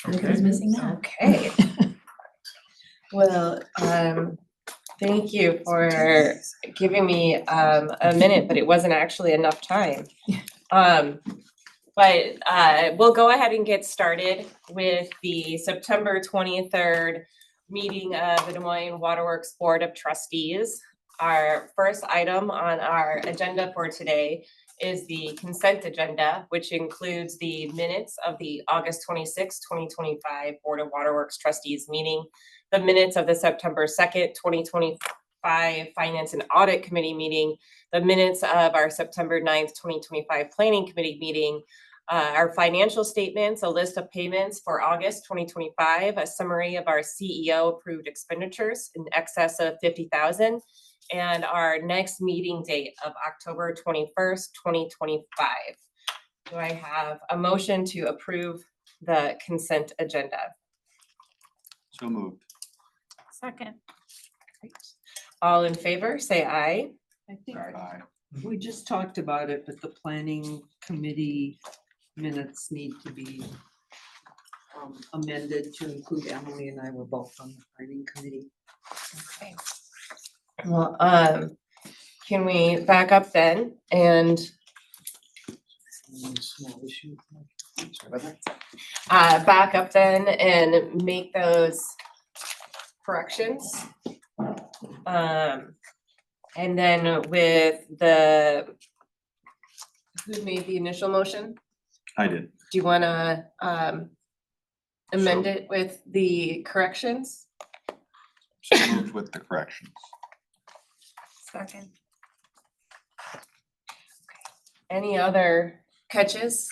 Who's missing now? Okay. Well, thank you for giving me a minute, but it wasn't actually enough time. But we'll go ahead and get started with the September 23rd meeting of the Des Moines Waterworks Board of Trustees. Our first item on our agenda for today is the consent agenda, which includes the minutes of the August 26, 2025 Board of Waterworks Trustees meeting, the minutes of the September 2nd, 2025 Finance and Audit Committee meeting, the minutes of our September 9th, 2025 Planning Committee meeting, our financial statements, a list of payments for August 2025, a summary of our CEO approved expenditures in excess of $50,000, and our next meeting date of October 21st, 2025. Do I have a motion to approve the consent agenda? So moved. Second. All in favor, say aye. I think Aye. we just talked about it, but the planning committee minutes need to be amended to include Emily and I were both on the planning committee. Okay. Well, can we back up then and Small issue. back up then and make those corrections? And then with who made the initial motion? I did. Do you want to amend So- it with the corrections? So moved with the corrections. Second. Any other catches?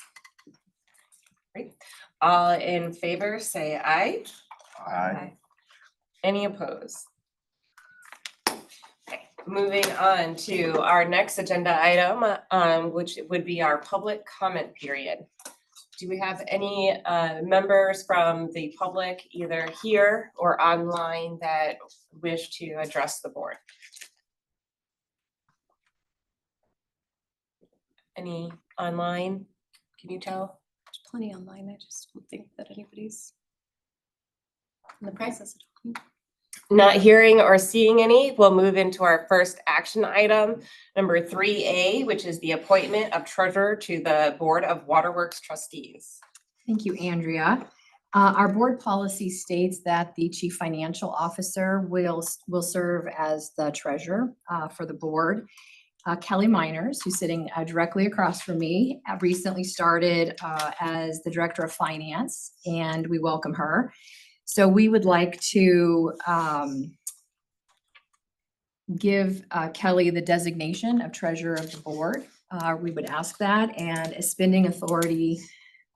Great. All in favor, say aye. Aye. Any opposed? Okay, moving on to our next agenda item, which would be our public comment period. Do we have any members from the public, either here or online, that wish to address the board? Any online? Can you tell? There's plenty online. I just don't think that anybody's in the process of talking. Not hearing or seeing any, we'll move into our first action item, number 3A, which is the appointment of treasurer to the Board of Waterworks Trustees. Thank you, Andrea. Our board policy states that the chief financial officer will serve as the treasurer for the board. Kelly Miners, who's sitting directly across from me, recently started as the director of finance, and we welcome her. So we would like to give Kelly the designation of treasurer of the board. We would ask that, and a spending authority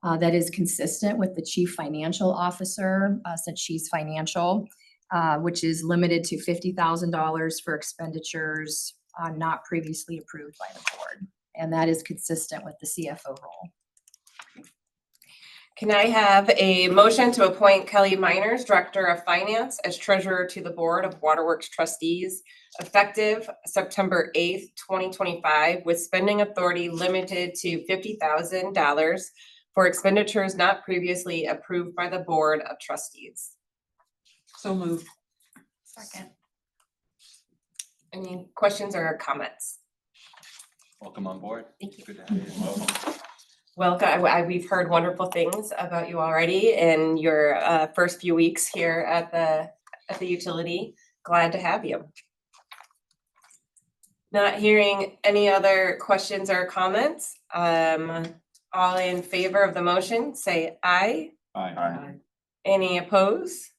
that is consistent with the chief financial officer, since she's financial, which is limited to $50,000 for expenditures not previously approved by the board. And that is consistent with the CFO role. Can I have a motion to appoint Kelly Miners, Director of Finance, as treasurer to the Board of Waterworks Trustees, effective September 8th, 2025, with spending authority limited to $50,000 for expenditures not previously approved by the Board of Trustees? So moved. Second. Any questions or comments? Welcome on board. Thank you. Good to have you. Welcome. Welcome. We've heard wonderful things about you already in your first few weeks here at the utility. Glad to have you. Not hearing any other questions or comments. All in favor of the motion, say aye. Aye. Any opposed?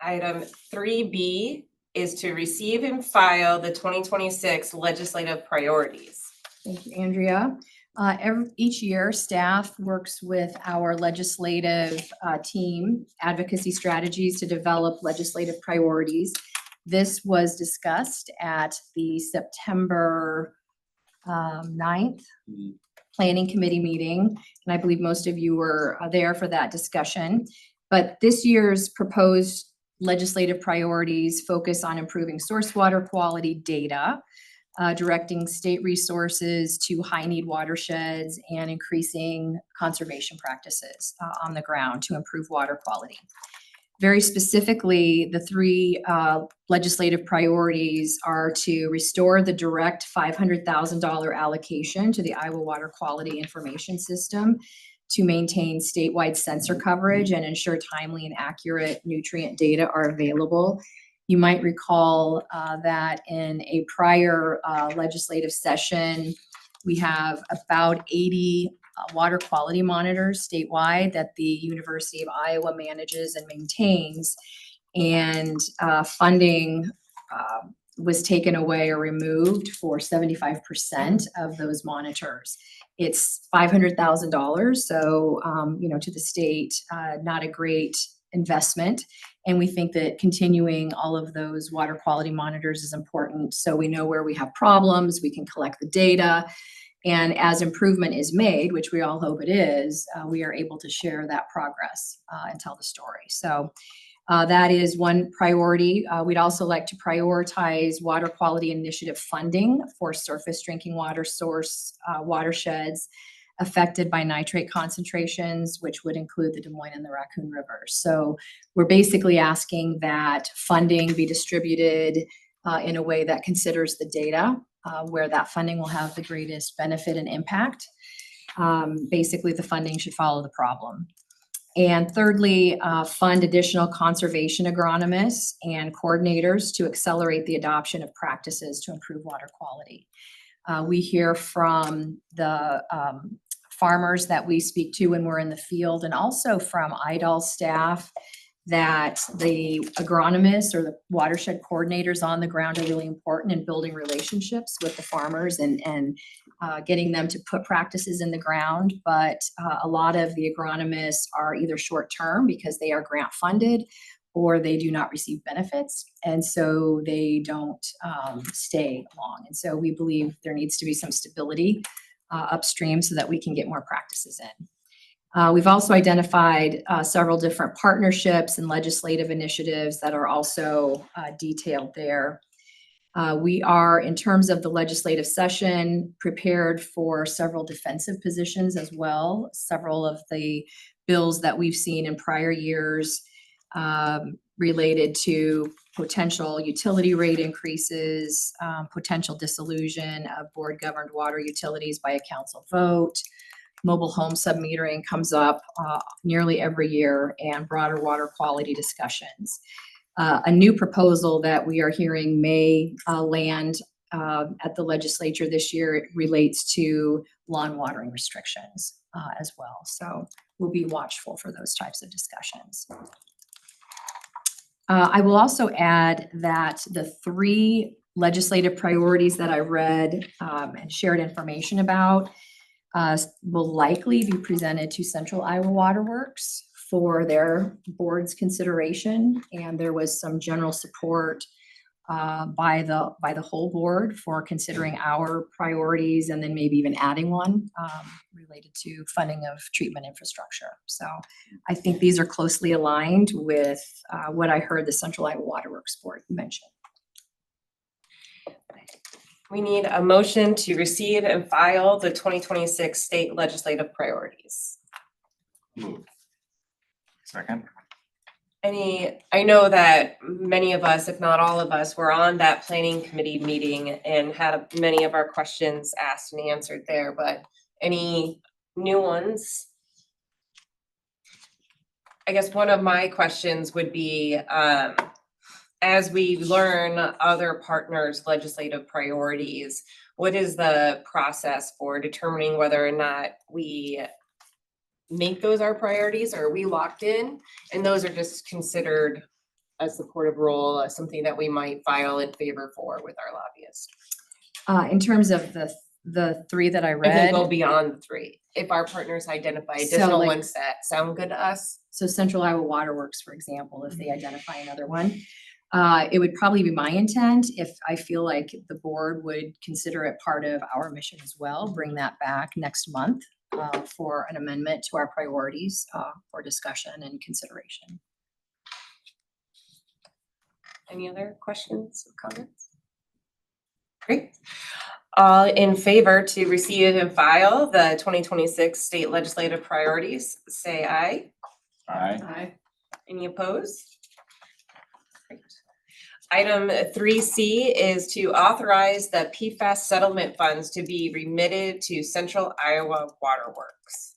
Item 3B is to receive and file the 2026 legislative priorities. Thank you, Andrea. Each year, staff works with our legislative team, advocacy strategies, to develop legislative priorities. This was discussed at the September 9th Planning Committee meeting, and I believe most of you were there for that discussion. But this year's proposed legislative priorities focus on improving source water quality data, directing state resources to high-need watersheds and increasing conservation practices on the ground to improve water quality. Very specifically, the three legislative priorities are to restore the direct $500,000 allocation to the Iowa Water Quality Information System to maintain statewide sensor coverage and ensure timely and accurate nutrient data are available. You might recall that in a prior legislative session, we have about 80 water quality monitors statewide that the University of Iowa manages and maintains. And funding was taken away or removed for 75% of those monitors. It's $500,000, so to the state, not a great investment. And we think that continuing all of those water quality monitors is important, so we know where we have problems, we can collect the data, and as improvement is made, which we all hope it is, we are able to share that progress and tell the story. So that is one priority. We'd also like to prioritize water quality initiative funding for surface drinking water source watersheds affected by nitrate concentrations, which would include the Des Moines and the Raccoon Rivers. So we're basically asking that funding be distributed in a way that considers the data, where that funding will have the greatest benefit and impact. Basically, the funding should follow the problem. And thirdly, fund additional conservation agronomists and coordinators to accelerate the adoption of practices to improve water quality. We hear from the farmers that we speak to when we're in the field, and also from IDAL staff, that the agronomists or the watershed coordinators on the ground are really important in building relationships with the farmers and getting them to put practices in the ground. But a lot of the agronomists are either short-term because they are grant funded, or they do not receive benefits, and so they don't stay long. And so we believe there needs to be some stability upstream so that we can get more practices in. We've also identified several different partnerships and legislative initiatives that are also detailed there. We are, in terms of the legislative session, prepared for several defensive positions as well. Several of the bills that we've seen in prior years related to potential utility rate increases, potential dissolution of board-governed water utilities by a council vote. Mobile home submetering comes up nearly every year, and broader water quality discussions. A new proposal that we are hearing may land at the legislature this year relates to lawn watering restrictions as well. So we'll be watchful for those types of discussions. I will also add that the three legislative priorities that I read and shared information about will likely be presented to Central Iowa Water Works for their board's consideration. And there was some general support by the whole board for considering our priorities, and then maybe even adding one related to funding of treatment infrastructure. So I think these are closely aligned with what I heard the Central Iowa Water Works board mention. We need a motion to receive and file the 2026 state legislative priorities. Move. Second. I know that many of us, if not all of us, were on that planning committee meeting and had many of our questions asked and answered there, but any new ones? I guess one of my questions would be, as we learn other partners' legislative priorities, what is the process for determining whether or not we make those our priorities, or are we locked in? And those are just considered a supportive role, something that we might file in favor for with our lobbyists. In terms of the three that I If we read, go beyond the three, if our partners identify So, additional like- ones that sound good to us. so Central Iowa Water Works, for example, if they identify another one, it would probably be my intent, if I feel like the board would consider it part of our mission as well, bring that back next month for an amendment to our priorities for discussion and consideration. Any other questions or comments? Great. All in favor to receive and file the 2026 state legislative priorities, say aye. Aye. Any opposed? Great. Item 3C is to authorize the PFAS settlement funds to be remitted to Central Iowa Waterworks.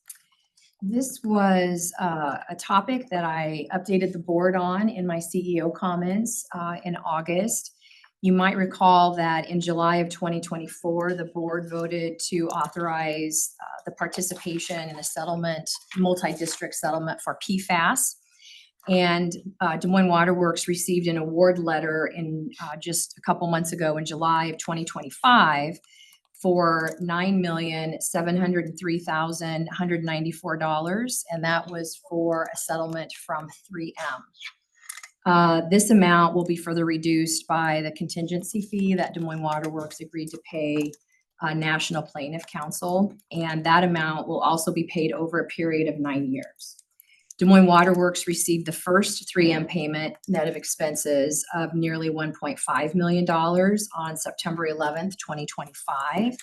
This was a topic that I updated the board on in my CEO comments in August. You might recall that in July of 2024, the board voted to authorize the participation in a settlement, multi-district settlement for PFAS. And Des Moines Waterworks received an award letter in just a couple months ago in July of 2025 for $9,703,194, and that was for a settlement from 3M. This amount will be further reduced by the contingency fee that Des Moines Waterworks agreed to pay National Plaintiff Council, and that amount will also be paid over a period of 9 years. Des Moines Waterworks received the first 3M payment net of expenses of nearly $1.5 million on September 11th, 2025.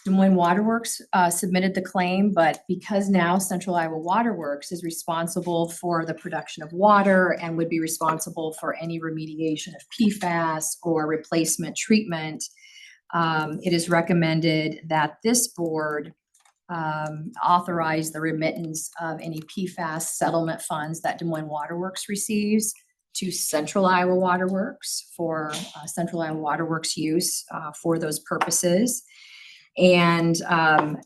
Des Moines Waterworks submitted the claim, but because now Central Iowa Waterworks is responsible for the production of water and would be responsible for any remediation of PFAS or replacement treatment, it is recommended that this board authorize the remittance of any PFAS settlement funds that Des Moines Waterworks receives to Central Iowa Waterworks for Central Iowa Waterworks use for those purposes. And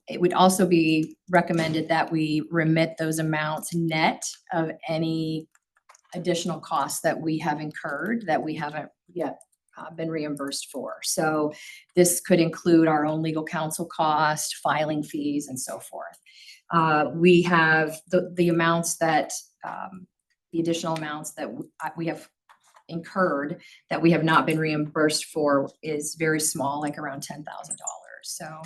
it would also be recommended that we remit those amounts net of any additional costs that we have incurred that we haven't yet been reimbursed for. So this could include our own legal counsel cost, filing fees, and so forth. We have the amounts that, the additional amounts that we have incurred that we have not been reimbursed for is very small, like around $10,000. So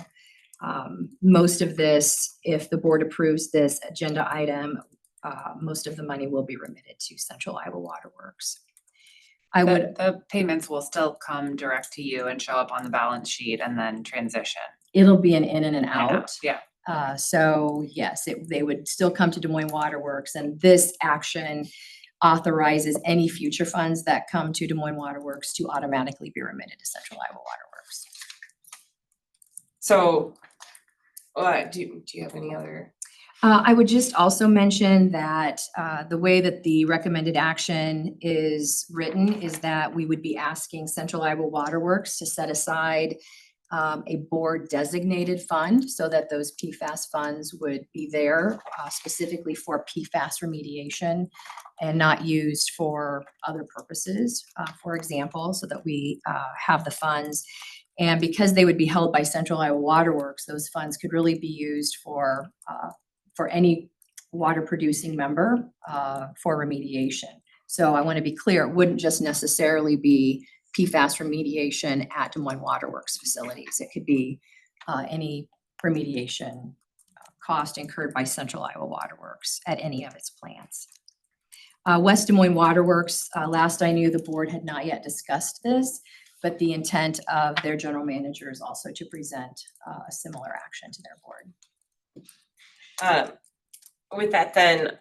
most of this, if the board approves this agenda item, most of the money will be remitted to Central Iowa Waterworks. I would, The payments will still come direct to you and show up on the balance sheet and then transition. it'll be an in and an I know, out. Yeah, So yes, they would still come to Des Moines Waterworks, and this action authorizes any future funds that come to Des Moines Waterworks to automatically be remitted to Central Iowa Waterworks. So, do you have any other? I would just also mention that the way that the recommended action is written is that we would be asking Central Iowa Waterworks to set aside a board designated fund so that those PFAS funds would be there specifically for PFAS remediation and not used for other purposes, for example, so that we have the funds. And because they would be held by Central Iowa Waterworks, those funds could really be used for any water producing member for remediation. So I want to be clear, it wouldn't just necessarily be PFAS remediation at Des Moines Waterworks facilities. It could be any remediation cost incurred by Central Iowa Waterworks at any of its plants. West Des Moines Waterworks, last I knew, the board had not yet discussed this, but the intent of their general manager is also to present a similar action to their board. With that then,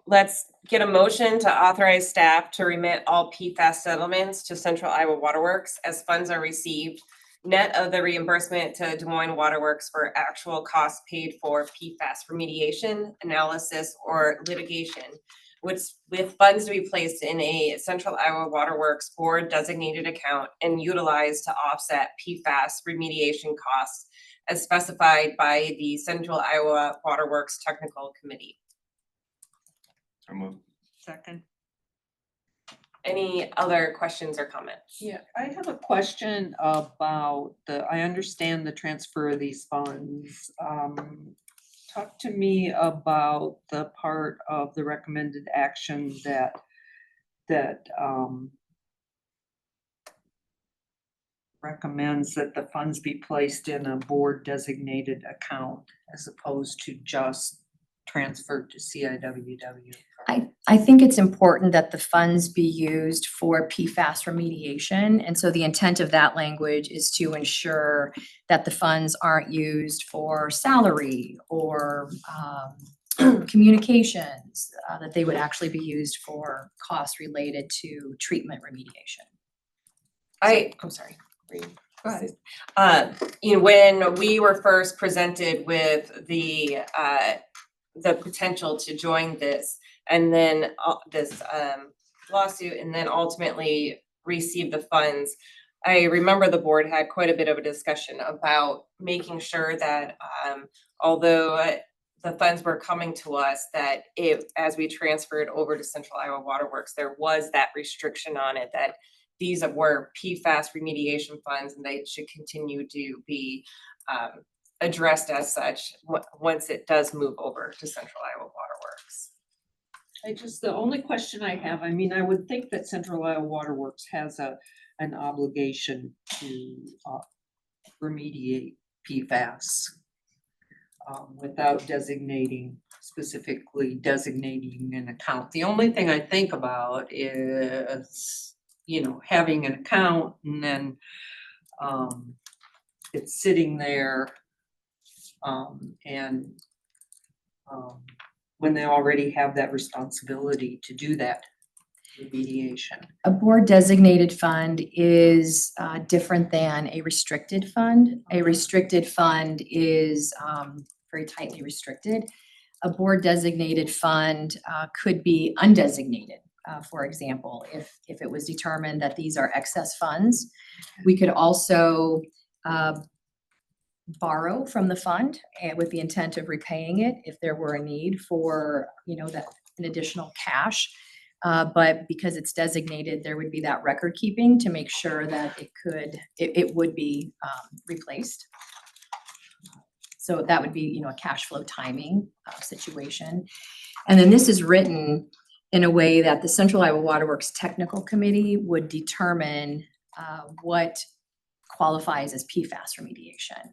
let's get a motion to authorize staff to remit all PFAS settlements to Central Iowa Waterworks as funds are received, net of the reimbursement to Des Moines Waterworks for actual costs paid for PFAS remediation, analysis, or litigation, with funds to be placed in a Central Iowa Waterworks board designated account and utilized to offset PFAS remediation costs as specified by the Central Iowa Waterworks Technical Committee. So moved. Second. Any other questions or comments? Yeah, I have a question about I understand the transfer of these funds. Talk to me about the part of the recommended action that recommends that the funds be placed in a board designated account as opposed to just transferred to CIWW. I think it's important that the funds be used for PFAS remediation. And so the intent of that language is to ensure that the funds aren't used for salary or communications, that they would actually be used for costs related to treatment remediation. I'm sorry. When we were first presented with the potential to join this and then this lawsuit and then ultimately receive the funds, I remember the board had quite a bit of a discussion about making sure that although the funds were coming to us, that as we transferred over to Central Iowa Waterworks, there was that restriction on it that these were PFAS remediation funds and they should continue to be addressed as such once it does move over to Central Iowa Waterworks. The only question I have, I mean, I would think that Central Iowa Waterworks has an obligation to remediate PFAS without specifically designating an account. The only thing I think about is, having an account and then it's sitting there when they already have that responsibility to do that remediation. A board designated fund is different than a restricted fund. A restricted fund is very tightly restricted. A board designated fund could be undesignated. For example, if it was determined that these are excess funds, we could also borrow from the fund and with the intent of repaying it if there were a need for, that an additional cash. But because it's designated, there would be that record keeping to make sure that it would be replaced. So that would be, a cash flow timing situation. And then this is written in a way that the Central Iowa Waterworks Technical Committee would determine what qualifies as PFAS remediation.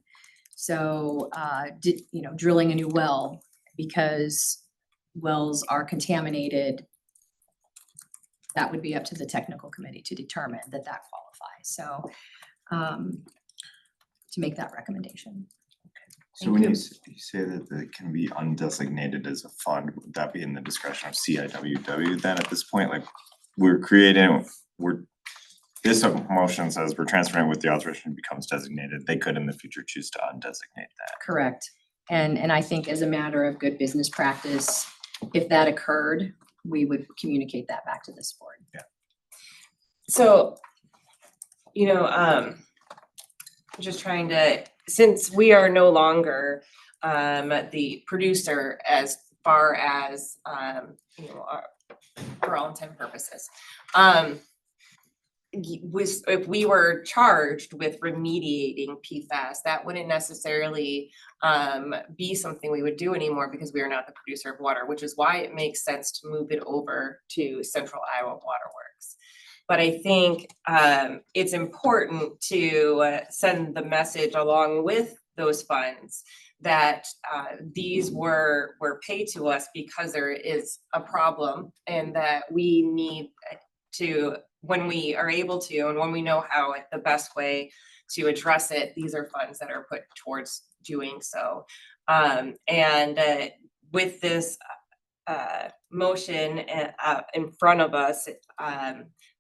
So, drilling a new well because wells are contaminated, that would be up to the technical committee to determine that qualifies. So, to make that recommendation. So when you say that it can be undesignated as a fund, would that be in the discretion of CIWW then at this point? Like this motion says we're transferring with the authorization becomes designated. They could in the future choose to undesignate that. Correct. And I think as a matter of good business practice, if that occurred, we would communicate that back to this board. Yeah. So, just trying to, since we are no longer the producer as far as for all intent and purposes, if we were charged with remediating PFAS, that wouldn't necessarily be something we would do anymore because we are not the producer of water, which is why it makes sense to move it over to Central Iowa Waterworks. But I think it's important to send the message along with those funds that these were paid to us because there is a problem and that we need to, when we are able to and when we know how the best way to address it, these are funds that are put towards doing so. With this motion in front of us,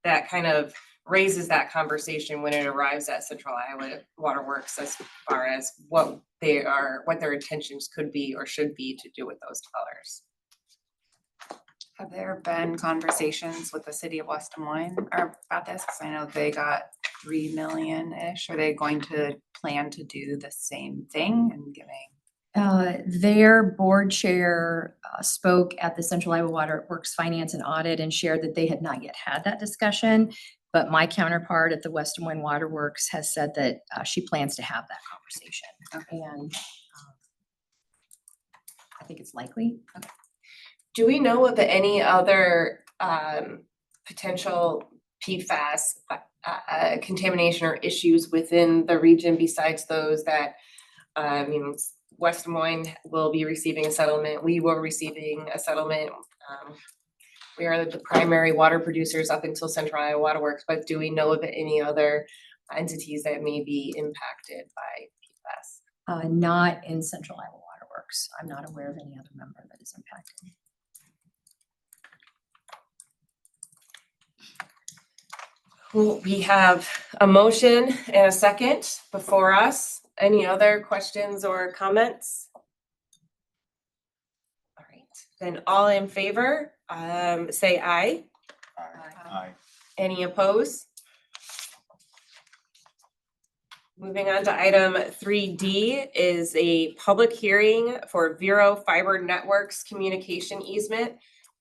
that kind of raises that conversation when it arrives at Central Iowa Waterworks as far as what their intentions could be or should be to do with those dollars. Have there been conversations with the city of West Des Moines about this? Because I know they got 3 million-ish. Are they going to plan to do the same thing and giving? Their board chair spoke at the Central Iowa Waterworks Finance and Audit and shared that they had not yet had that discussion. But my counterpart at the West Des Moines Waterworks has said that she plans to have that conversation. Okay. And I think it's likely. Okay. Do we know of any other potential PFAS contamination or issues within the region besides those that, West Des Moines will be receiving a settlement, we were receiving a settlement, We are the primary water producers up until Central Iowa Water Works, but do we know of any other entities that may be impacted by PFAS? Not in Central Iowa Water Works. I'm not aware of any other member that is impacted. Well, we have a motion and a second before us. Any other questions or comments? All right, then all in favor, say aye. Aye. Any opposed? Moving on to item 3D is a public hearing for Vero Fiber Networks communication easement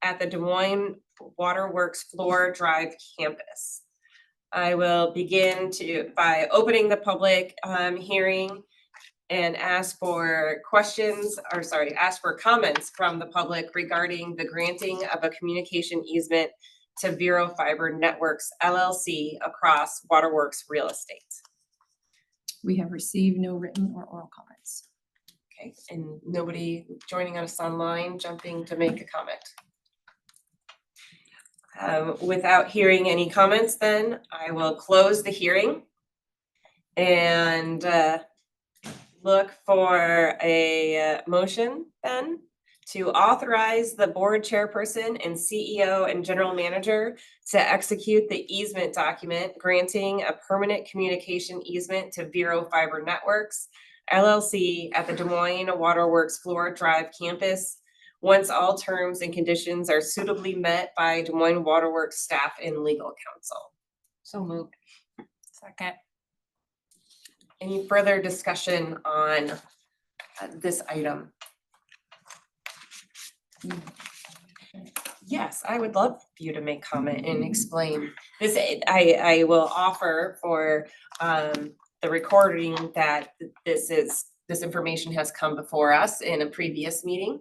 at the Des Moines Waterworks Floor Drive campus. I will begin by opening the public hearing and ask for comments from the public regarding the granting of a communication easement to Vero Fiber Networks LLC across Waterworks Real Estate. We have received no written or oral comments. Okay, and nobody joining us online jumping to make a comment. Without hearing any comments, then I will close the hearing and look for a motion then to authorize the board chairperson and CEO and general manager to execute the easement document granting a permanent communication easement to Vero Fiber Networks LLC at the Des Moines Waterworks Floor Drive campus once all terms and conditions are suitably met by Des Moines Waterworks staff and legal counsel. So moved. Second. Any further discussion on this item? Yes, I would love you to make comment and explain this. I will offer for the recording that this information has come before us in a previous meeting,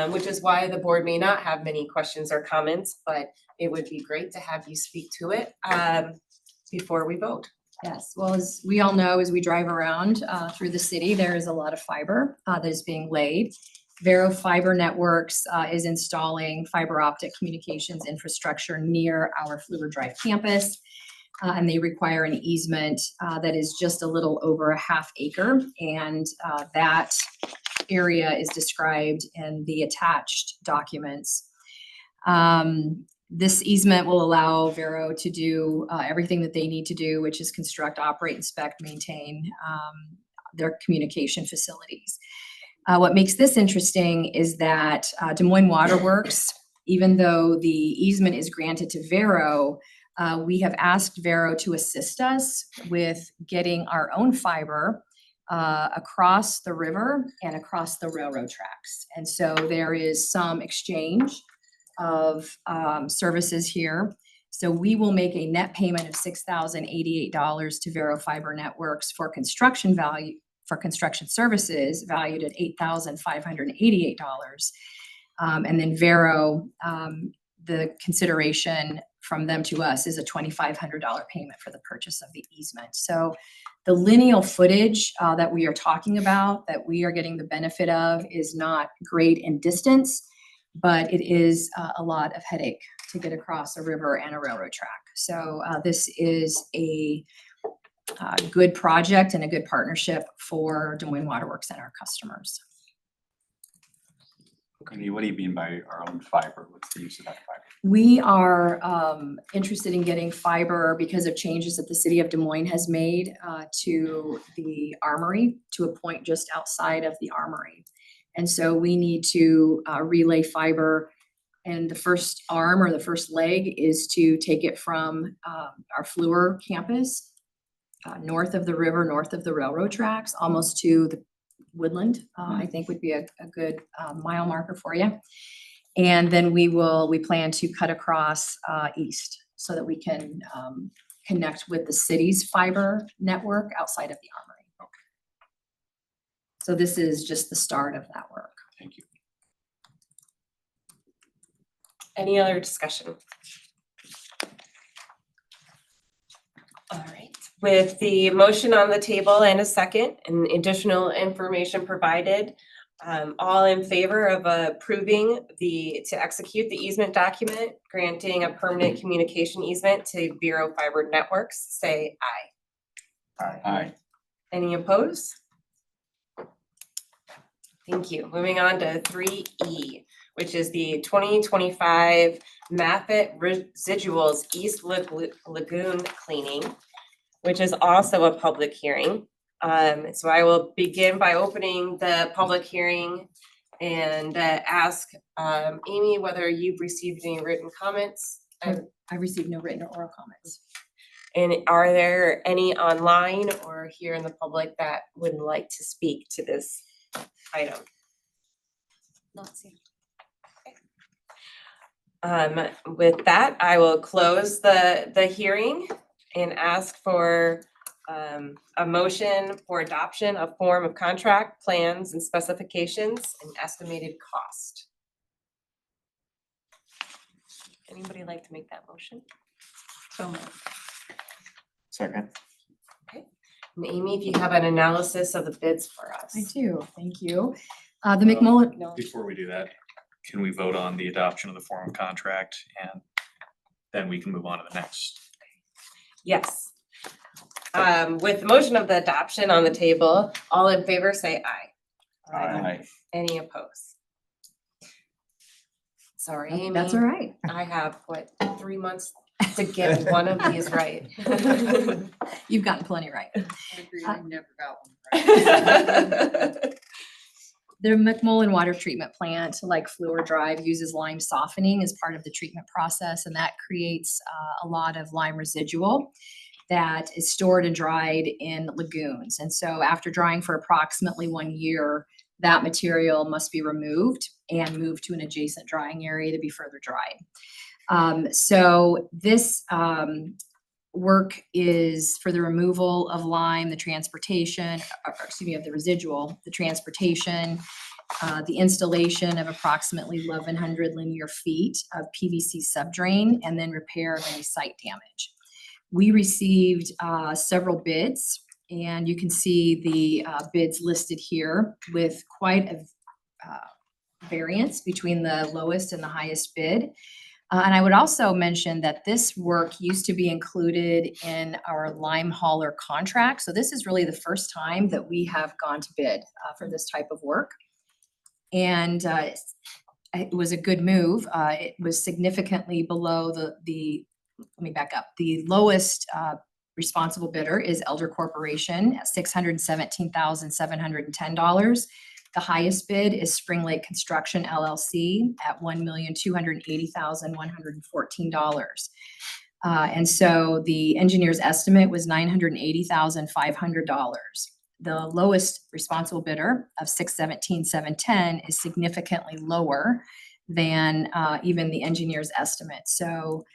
which is why the board may not have many questions or comments, but it would be great to have you speak to it before we vote. Yes, well, as we all know, as we drive around through the city, there is a lot of fiber that is being laid. Vero Fiber Networks is installing fiber optic communications infrastructure near our Fluor Drive campus. And they require an easement that is just a little over a half acre. And that area is described in the attached documents. This easement will allow Vero to do everything that they need to do, which is construct, operate, inspect, maintain their communication facilities. What makes this interesting is that Des Moines Waterworks, even though the easement is granted to Vero, we have asked Vero to assist us with getting our own fiber across the river and across the railroad tracks. And so there is some exchange of services here. So we will make a net payment of $6,088 to Vero Fiber Networks for construction services valued at $8,588. And then Vero, the consideration from them to us is a $2,500 payment for the purchase of the easement. So the lineal footage that we are talking about, that we are getting the benefit of, is not great in distance, but it is a lot of headache to get across a river and a railroad track. So this is a good project and a good partnership for Des Moines Waterworks and our customers. Courtney, what do you mean by our own fiber? What's the use of that fiber? We are interested in getting fiber because of changes that the city of Des Moines has made to the armory, to a point just outside of the armory. And so we need to relay fiber, and the first arm or the first leg is to take it from our Fluor campus, north of the river, north of the railroad tracks, almost to the Woodland, I think would be a good mile marker for you. And then we plan to cut across east so that we can connect with the city's fiber network outside of the armory. Okay. So this is just the start of that work. Thank you. Any other discussion? All right, with the motion on the table and a second and additional information provided, All in favor of approving to execute the easement document, granting a permanent communication easement to Bureau Fiber Networks, say aye. Aye. Any opposed? Thank you. Moving on to 3E, which is the 2025 Maffett Residuals East Lagoon cleaning, which is also a public hearing. So I will begin by opening the public hearing and ask Amy whether you've received any written comments. I received no written or oral comments. And are there any online or here in the public that would like to speak to this item? Not seen. With that, I will close the hearing and ask for a motion for adoption of form of contract, plans and specifications and estimated cost. Anybody like to make that motion? So moved. Second. And Amy, if you have an analysis of the bids for us. I do, thank you. The McMullen, No. Before we do that, can we vote on the adoption of the form of contract and then we can move on to the next? Yes. With the motion of the adoption on the table, all in favor say aye. Aye. Any opposed? Sorry, Amy. that's all right. I have, 3 months to get one of these right. You've gotten plenty right. I agree, I never got one right. The McMullen water treatment plant, like Fluor Drive, uses lime softening as part of the treatment process, and that creates a lot of lime residual that is stored and dried in lagoons. And so after drying for approximately 1 year, that material must be removed and moved to an adjacent drying area to be further dried. So this work is for the removal of lime, the transportation, of the residual, the transportation, the installation of approximately 1,100 linear feet of PVC subdrain, and then repair of any site damage. We received several bids, and you can see the bids listed here with quite a variance between the lowest and the highest bid. And I would also mention that this work used to be included in our lime hauler contract. So this is really the first time that we have gone to bid for this type of work. And it was a good move. It was significantly below let me back up. The lowest responsible bidder is Elder Corporation at $617,710. The highest bid is Spring Lake Construction LLC at $1,280,114. And so the engineer's estimate was $980,500. The lowest responsible bidder of $617,710 is significantly lower than even the engineer's estimate. So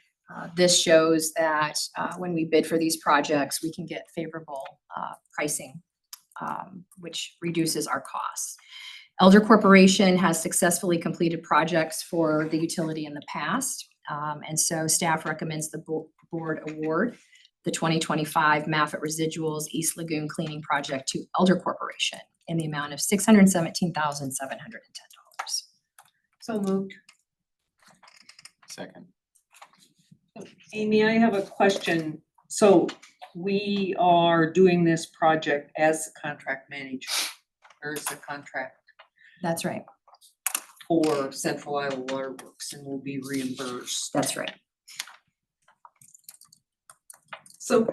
this shows that when we bid for these projects, we can get favorable pricing, which reduces our costs. Elder Corporation has successfully completed projects for the utility in the past. And so staff recommends the board award the 2025 Maffett Residuals East Lagoon Cleaning Project to Elder Corporation in the amount of $617,710. So moved. Second. Amy, I have a question. So we are doing this project as the contract manager, or as the contract That's right. for Central Iowa Water Works, and will be reimbursed. That's right. So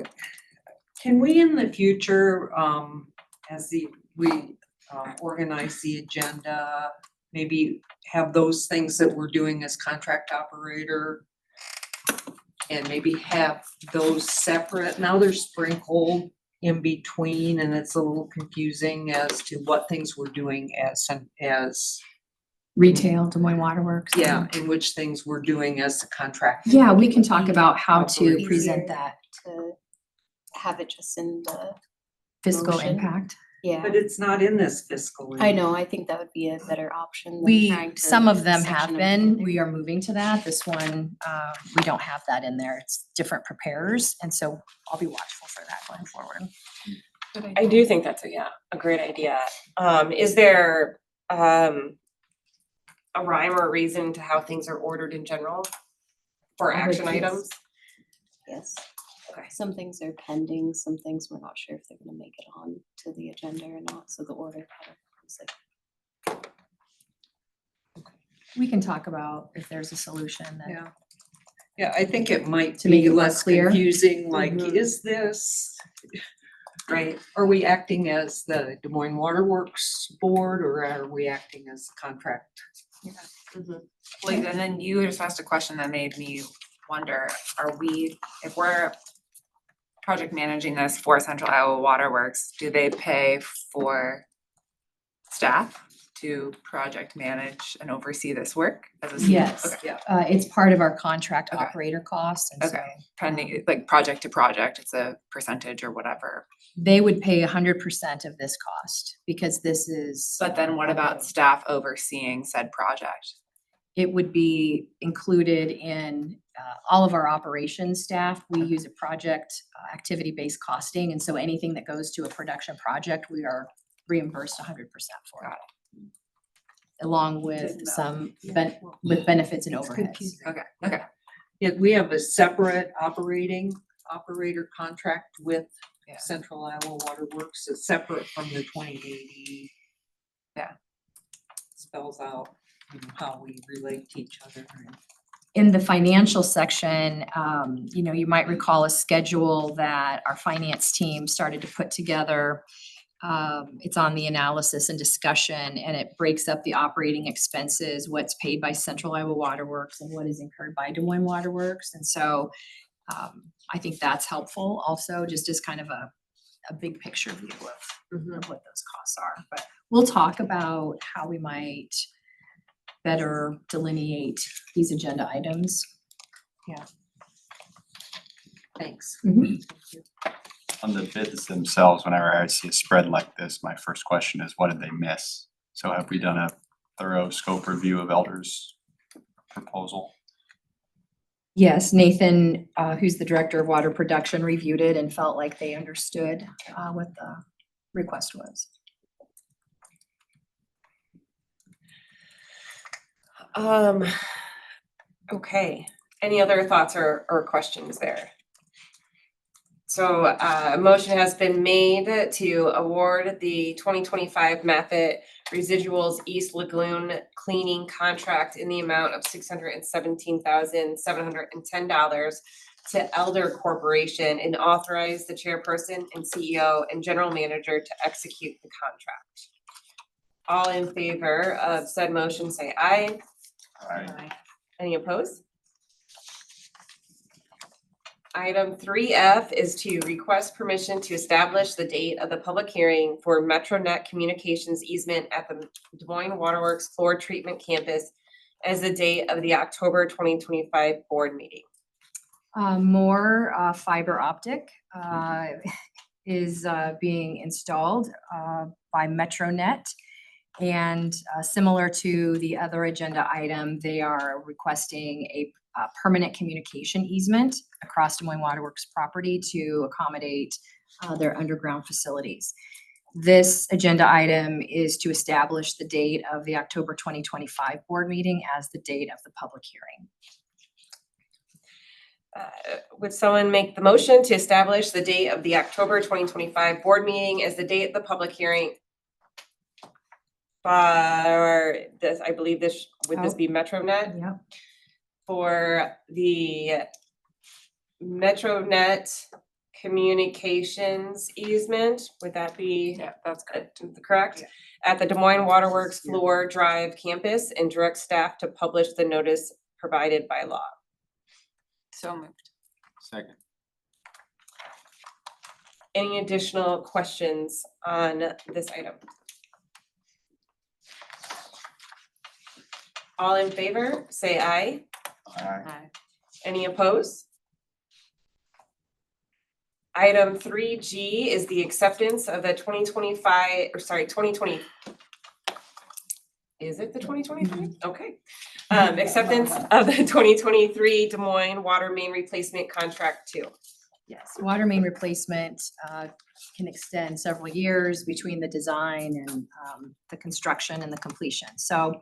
can we in the future, as we organize the agenda, maybe have those things that we're doing as contract operator and maybe have those separate? Now they're sprinkled in between and it's a little confusing as to what things we're doing as Retail, Des Moines Water Works. yeah, and which things we're doing as a contract. Yeah, we can talk about how to Operate. present Easier. that To have it just in the, fiscal Motion. impact. yeah. But it's not in this fiscal. I know, I think that would be a better option than trying to. Some of them section have everything been, we there. are moving to that. This one, we don't have that in there. It's different preparers. And so I'll be watchful for that going forward. I do think that's a great idea. Is there a rhyme or reason to how things are ordered in general for I would action guess. items? Yes. Okay. Some things are pending, some things we're not sure if they're gonna make it on to the agenda or not, so the order kind of is like. We can talk about if there's a solution that. Yeah. Yeah, I think it might To make be it more less clear. confusing, like, Mhm. is this, Right. are we acting as the Des Moines Water Works Board or are we acting as contract? Mhm. Like, and then you just asked a question that made me wonder, if we're project managing this for Central Iowa Water Works, do they pay for staff to project manage and oversee this work as a C? Yes. Okay. It's part of our contract Okay. operator cost, and so. Okay. Pending, like project to project, it's a percentage or whatever. They would pay 100% of this cost because this is. But then what about staff overseeing said project? It would be included in all of our operations staff. We use a project activity-based costing, and so anything that goes to a production project, we are reimbursed 100% for Got it. Along with some with benefits and overheads. Okay. Yeah, we have a separate operator contract with Yeah. Central Iowa Water Works. It's separate from the 2080. Yeah. Spells out, you know, how we relate to each other. In the financial section, you might recall a schedule that our finance team started to put together. It's on the analysis and discussion, and it breaks up the operating expenses, what's paid by Central Iowa Water Works and what is incurred by Des Moines Water Works. And so I think that's helpful also, just as kind of a big picture view of what those costs are. But we'll talk about how we might better delineate these agenda items. Thanks. On the bids themselves, whenever I see a spread like this, my first question is, what did they miss? So have we done a thorough scope review of Elder's proposal? Yes, Nathan, who's the director of water production, reviewed it and felt like they understood what the request was. Okay, any other thoughts or questions there? So a motion has been made to award the 2025 Method Residuals East Lagoon cleaning contract in the amount of $617,710 to Elder Corporation and authorize the chairperson and CEO and general manager to execute the contract. All in favor of said motion, say aye. Aye. Any opposed? Item 3F is to request permission to establish the date of the public hearing for MetroNet Communications easement at the Des Moines Waterworks Floor Treatment Campus as the date of the October 2025 board meeting. More fiber optic is being installed by MetroNet. And similar to the other agenda item, they are requesting a permanent communication easement across Des Moines Waterworks property to accommodate their underground facilities. This agenda item is to establish the date of the October 2025 board meeting as the date of the public hearing. Would someone make the motion to establish the date of the October 2025 board meeting as the date of the public hearing? For this, I believe this, would this be MetroNet? Yep. For the MetroNet communications easement, would that be Yeah, that's good. correct? At the Des Moines Waterworks Floor Drive campus and direct staff to publish the notice provided by law. So moved. Second. Any additional questions on this item? All in favor, say aye. Aye. Any opposed? Item 3G is the acceptance of the 2020. Is it the 2023? Okay. Acceptance of the 2023 Des Moines Water Main Replacement Contract 2. Yes, water main replacement can extend several years between the design and the construction and the completion. So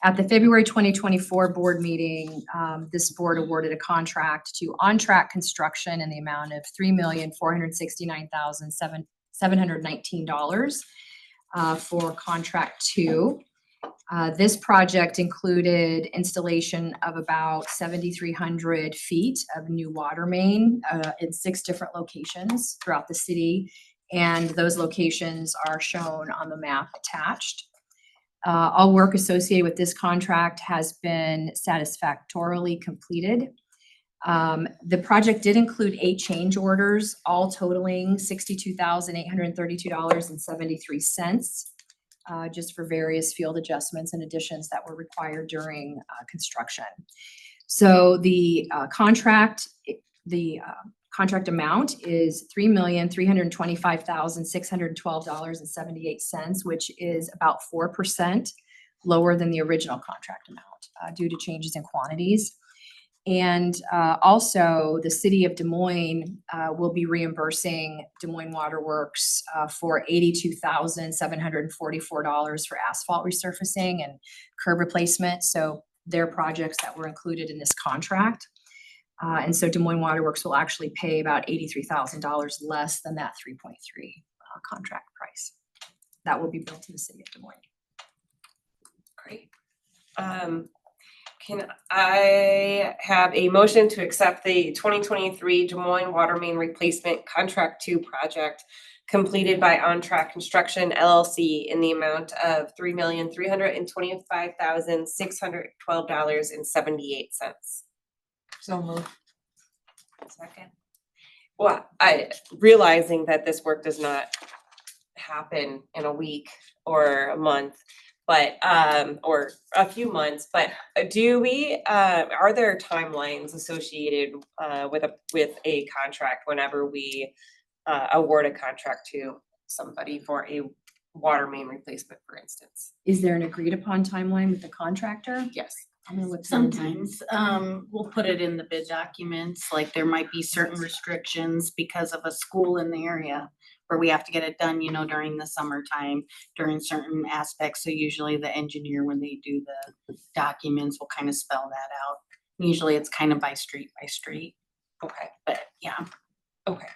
at the February 2024 board meeting, this board awarded a contract to On Track Construction in the amount of $3,469,719 for contract 2. This project included installation of about 7,300 feet of new water main in 6 different locations throughout the city, and those locations are shown on the map attached. All work associated with this contract has been satisfactorily completed. The project did include 8 change orders, all totaling $62,832.73. Just for various field adjustments and additions that were required during construction. So the contract amount is $3,325,612.78, which is about 4% lower than the original contract amount due to changes in quantities. And also, the city of Des Moines will be reimbursing Des Moines Water Works for $82,744 for asphalt resurfacing and curb replacement. So they're projects that were included in this contract. And so Des Moines Water Works will actually pay about $83,000 less than that 3.3 contract price. That will be billed to the city of Des Moines. Great. Can I have a motion to accept the 2023 Des Moines Water Main Replacement Contract 2 project completed by On Track Construction LLC in the amount of $3,325,612.78? So moved. Second. Well, realizing that this work does not happen in a week or a month, but or a few months, but do we are there timelines associated with a contract whenever we award a contract to somebody for a water main replacement, for instance? Is there an agreed upon timeline with the contractor? Yes. I don't know what Sometimes, we'll put it in the bid documents, like there might be certain restrictions because of a school in the area where we have to get it done, you know, during the summertime, during certain aspects. So usually the engineer, when they do the documents, will kind of spell that out. Usually it's kind of by street, Okay. but yeah. Okay.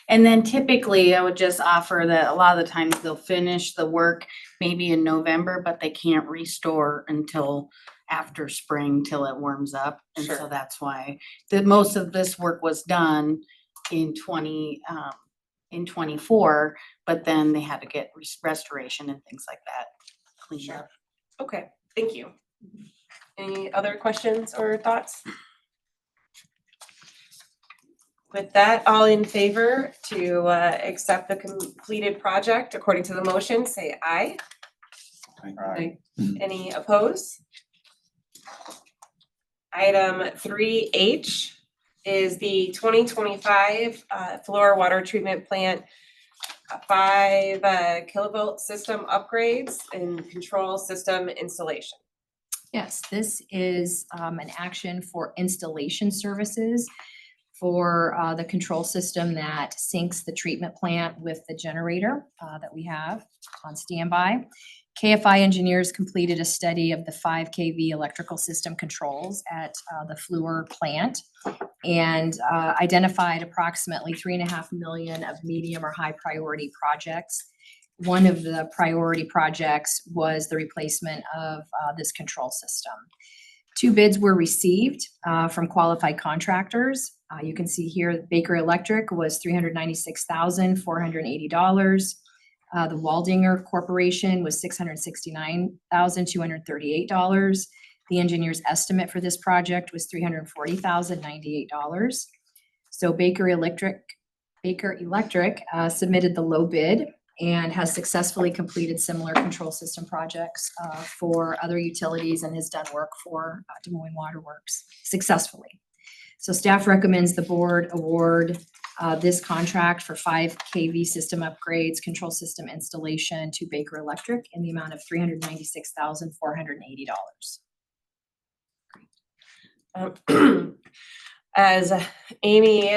And then typically I would just offer that a lot of the times they'll finish the work maybe in November, but they can't restore until after spring till it warms up. And so Sure. that's why most of this work was done in 24, but then they had to get restoration and things like that cleaned Sure. up. Okay, thank you. Any other questions or thoughts? With that, all in favor to accept the completed project according to the motion, say aye. Aye. Any opposed? Item 3H is the 2025 Flora Water Treatment Plant 5 kilovolt system upgrades and control system installation. Yes, this is an action for installation services for the control system that syncs the treatment plant with the generator that we have on standby. KFI engineers completed a study of the 5 kV electrical system controls at the Fluor plant and identified approximately $3.5 million of medium or high priority projects. One of the priority projects was the replacement of this control system. 2 bids were received from qualified contractors. You can see here Baker Electric was $396,480. The Waldinger Corporation was $669,238. The engineer's estimate for this project was $340,098. So Baker Electric submitted the low bid and has successfully completed similar control system projects for other utilities and has done work for Des Moines Water Works successfully. So staff recommends the board award this contract for 5 kV system upgrades, control system installation to Baker Electric in the amount of $396,480. As Amy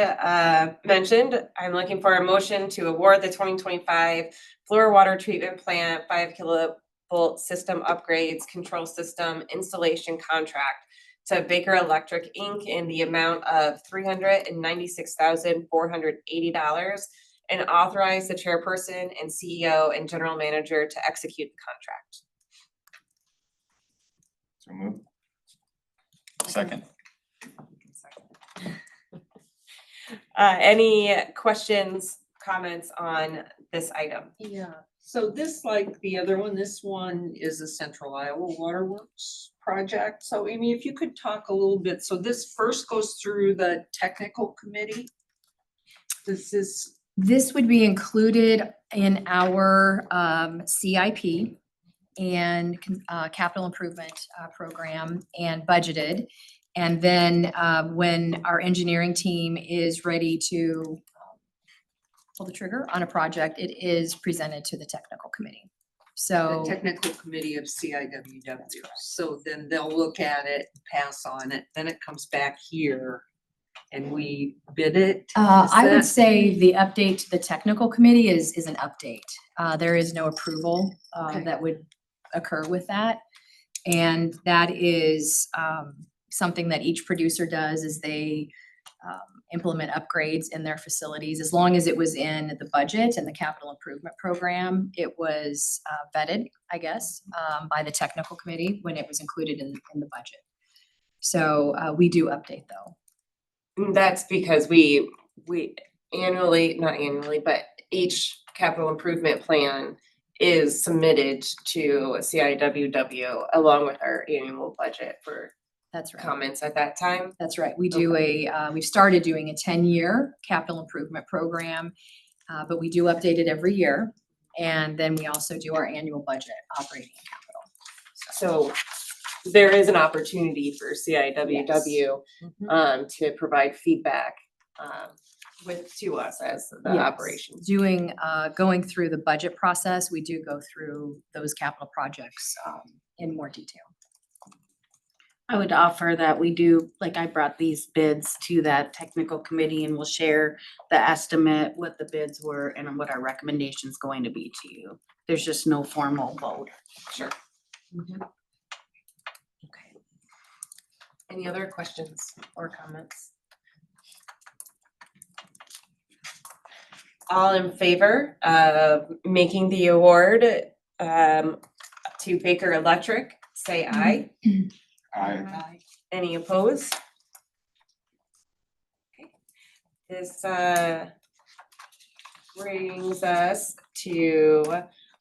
mentioned, I'm looking for a motion to award the 2025 Florida Water Treatment Plant 5 kilovolt system upgrades control system installation contract to Baker Electric, Inc. in the amount of $396,480 and authorize the chairperson and CEO and general manager to execute the contract. So move. Second. Any questions, comments on this item? Yeah, so this, like the other one, this one is a Central Iowa Waterworks project. So Amy, if you could talk a little bit, so this first goes through the technical committee. This would be included in our CIP and capital improvement program and budgeted. And then when our engineering team is ready to pull the trigger on a project, it is presented to the technical committee. So The technical committee of CIWW. So then they'll look at it, pass on it, then it comes back here and we bid it. I would Is that- say the update to the technical committee is an update. There is no approval Okay. that would occur with that. And that is something that each producer does is they implement upgrades in their facilities. As long as it was in the budget and the capital improvement program, it was vetted, I guess, by the technical committee when it was included in the budget. So we do update though. That's because we annually, not annually, but each capital improvement plan is submitted to CIWW along with our annual budget for That's right. comments at that time. That's right. We do we've started doing a 10-year capital improvement program, but we do update it every year. And then we also do our annual budget operating and capital. So there is an opportunity for CIWW to provide feedback to us as the Yes. operations. Going through the budget process, we do go through those capital projects in more detail. I would offer that we do, like I brought these bids to that technical committee and we'll share the estimate, what the bids were and what our recommendation is going to be to you. There's just no formal vote. Sure. Okay. Any other questions or comments? All in favor of making the award to Baker Electric, say aye. Aye. Any opposed? Okay. This brings us to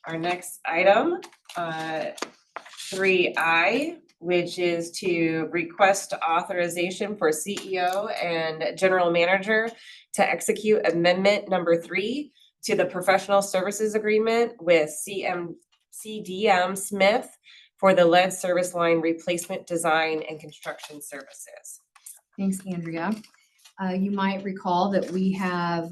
our next item, 3I, which is to request authorization for CEO and general manager to execute amendment number 3 to the professional services agreement with CDM Smith for the lead service line replacement design and construction services. Thanks, Andrea. You might recall that we have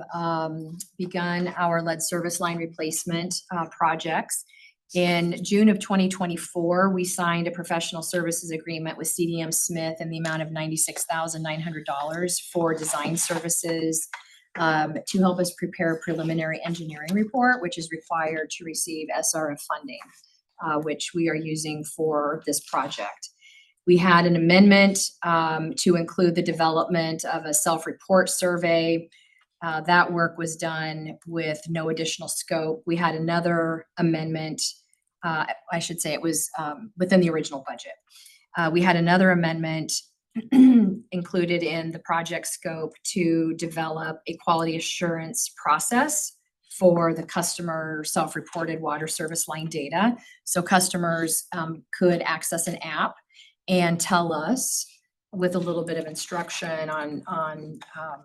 begun our lead service line replacement projects. In June of 2024, we signed a professional services agreement with CDM Smith in the amount of $96,900 for design services to help us prepare a preliminary engineering report, which is required to receive SRF funding, which we are using for this project. We had an amendment to include the development of a self-report survey. That work was done with no additional scope. We had another amendment, I should say it was within the original budget. We had another amendment included in the project scope to develop a quality assurance process for the customer self-reported water service line data. So customers could access an app and tell us with a little bit of instruction on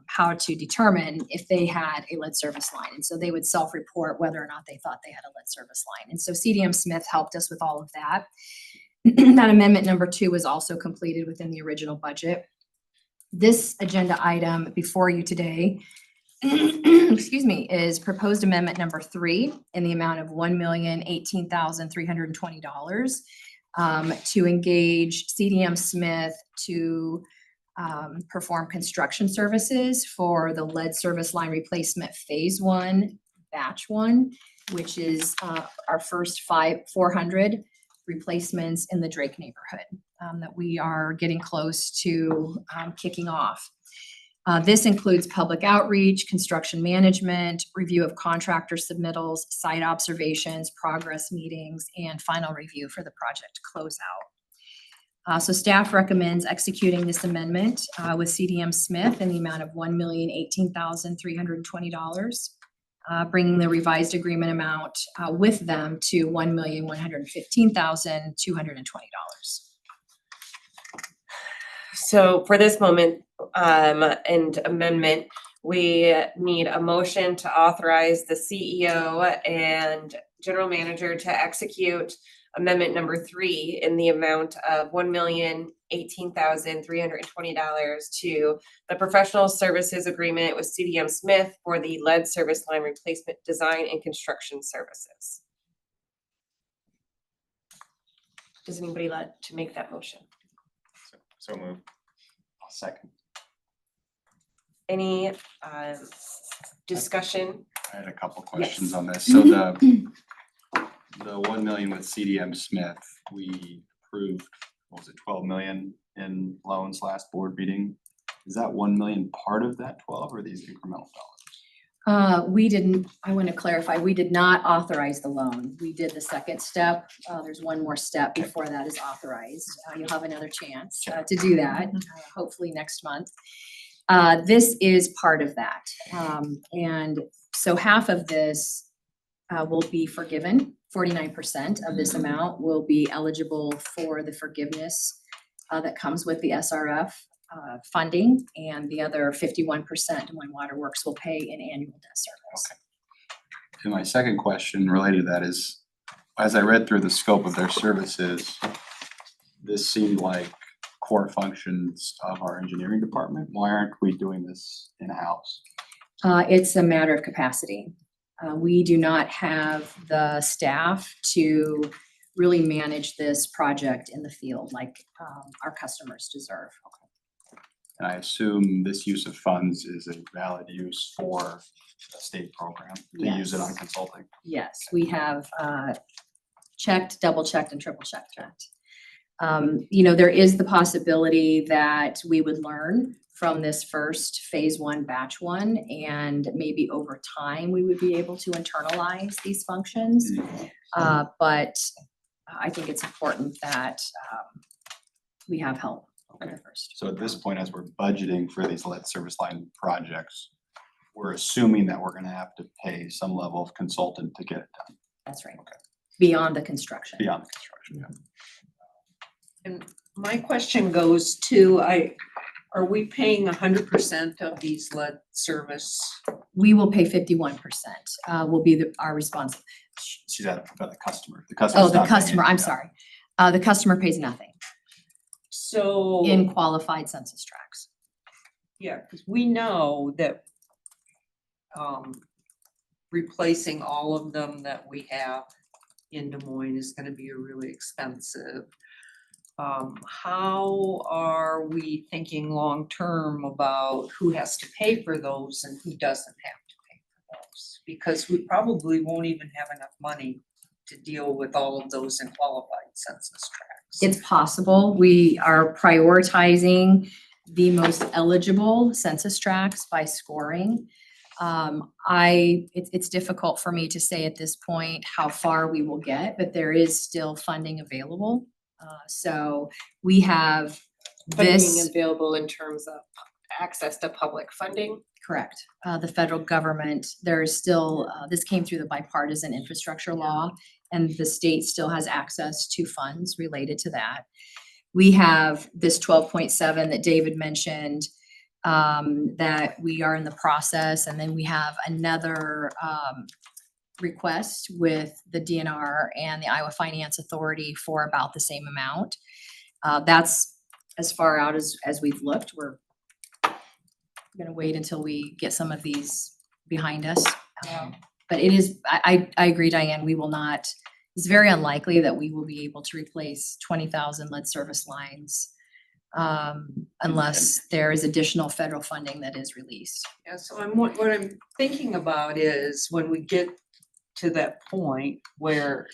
how to determine if they had a lead service line. And so they would self-report whether or not they thought they had a lead service line. And so CDM Smith helped us with all of that. That amendment number 2 was also completed within the original budget. This agenda item before you today, excuse me, is proposed amendment number 3 in the amount of $1,018,320 to engage CDM Smith to perform construction services for the lead service line replacement Phase 1, Batch 1, which is our first 400 replacements in the Drake neighborhood that we are getting close to kicking off. This includes public outreach, construction management, review of contractor submittals, site observations, progress meetings, and final review for the project closeout. So staff recommends executing this amendment with CDM Smith in the amount of $1,018,320, bringing the revised agreement amount with them to $1,115,220. So for this moment, and amendment, we need a motion to authorize the CEO and general manager to execute amendment number 3 in the amount of $1,018,320 to the professional services agreement with CDM Smith for the lead service line replacement design and construction services. Does anybody like to make that motion? So move. I'll second. Any discussion? I had a couple questions Yes. on this. So the 1 million with CDM Smith, we approved, what was it, 12 million in loans last board meeting? Is that 1 million part of that 12 or these incremental dollars? We didn't, I want to clarify, we did not authorize the loan. We did the second step. There's one more step before that is authorized. You'll have another chance to do that, hopefully next month. This is part of that. And so half of this will be forgiven. 49% of this amount will be eligible for the forgiveness that comes with the SRF funding, and the other 51% Des Moines Waterworks will pay in annual debt service. Okay. And my second question related to that is, as I read through the scope of their services, this seemed like core functions of our engineering department. Why aren't we doing this in-house? It's a matter of capacity. We do not have the staff to really manage this project in the field like our customers deserve. And I assume this use of funds is a valid use for a state program to use it on Yes. consulting. Yes, we have checked, double checked, and triple checked that. There is the possibility that we would learn from this first Phase 1, Batch 1, and maybe over time, we would be able to internalize these functions. But I think it's important that we have help for the first. So at this point, as we're budgeting for these lead service line projects, we're assuming that we're gonna have to pay some level of consultant to get it done That's right. Okay. Beyond the construction. beyond the construction. Yeah. And my question goes to, are we paying 100% of these lead service? We will pay 51%, will be our response. She's at the customer. The Oh, customer's the not paying customer, it. I'm Yeah. sorry. The customer pays nothing So. in qualified census tracts. Yeah, because we know that replacing all of them that we have in Des Moines is gonna be really expensive. How are we thinking long-term about who has to pay for those and who doesn't have to pay for those? Because we probably won't even have enough money to deal with all of those in qualified census tracts. It's possible. We are prioritizing the most eligible census tracts by scoring. It's difficult for me to say at this point how far we will get, but there is still funding available. So we have Funding this, available in terms of access to public funding. correct, the federal government, there is still, this came through the bipartisan infrastructure law, and the state still has access to funds related to that. We have this 12.7 that David mentioned, that we are in the process, and then we have another request with the DNR and the Iowa Finance Authority for about the same amount. That's as far out as we've looked. We're gonna wait until we get some of these behind us. But it is, I agree, Diane, we will not, it's very unlikely that we will be able to replace 20,000 lead service lines unless there is additional federal funding that is released. Yeah, so what I'm thinking about is when we get to that point where,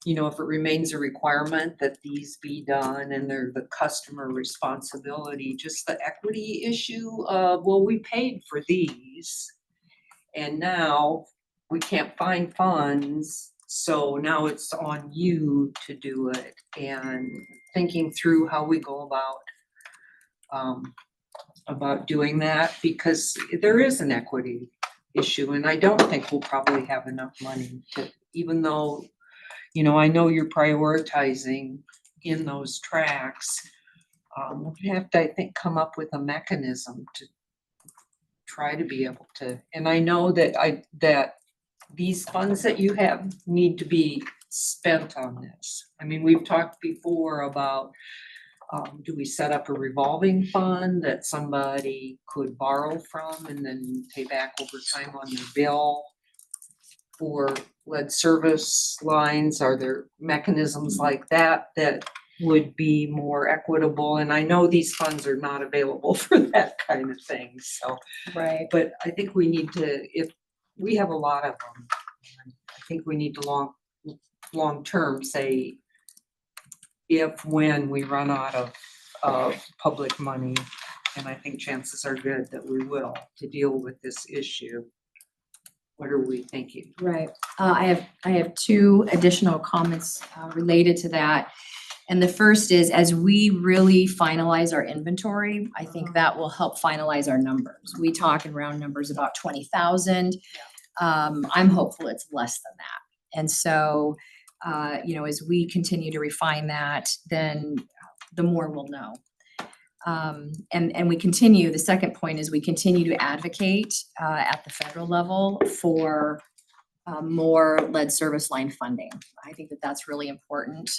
you know, if it remains a requirement that these be done and they're the customer responsibility, just the equity issue of, well, we paid for these. And now we can't find funds, so now it's on you to do it, and thinking through how we go about doing that, because there is an equity issue, and I don't think we'll probably have enough money to, even though, you know, I know you're prioritizing in those tracks. We have to, I think, come up with a mechanism to try to be able to, and I know that these funds that you have need to be spent on this. I mean, we've talked before about, do we set up a revolving fund that somebody could borrow from and then pay back over time on their bill? For lead service lines, are there mechanisms like that that would be more equitable? And I know these funds are not available for that kind of thing, so. Right. But I think we need to, if, we have a lot of them, I think we need to long-term say, when we run out of public money, and I think chances are good that we will, to deal with this issue. What are we thinking? Right. I have two additional comments related to that. And the first is, as we really finalize our inventory, I think that will help finalize our numbers. We talk in round numbers about 20,000. I'm hopeful it's less than that. And so, you know, as we continue to refine that, then the more we'll know. And we continue, the second point is we continue to advocate at the federal level for more lead service line funding. I think that that's really important,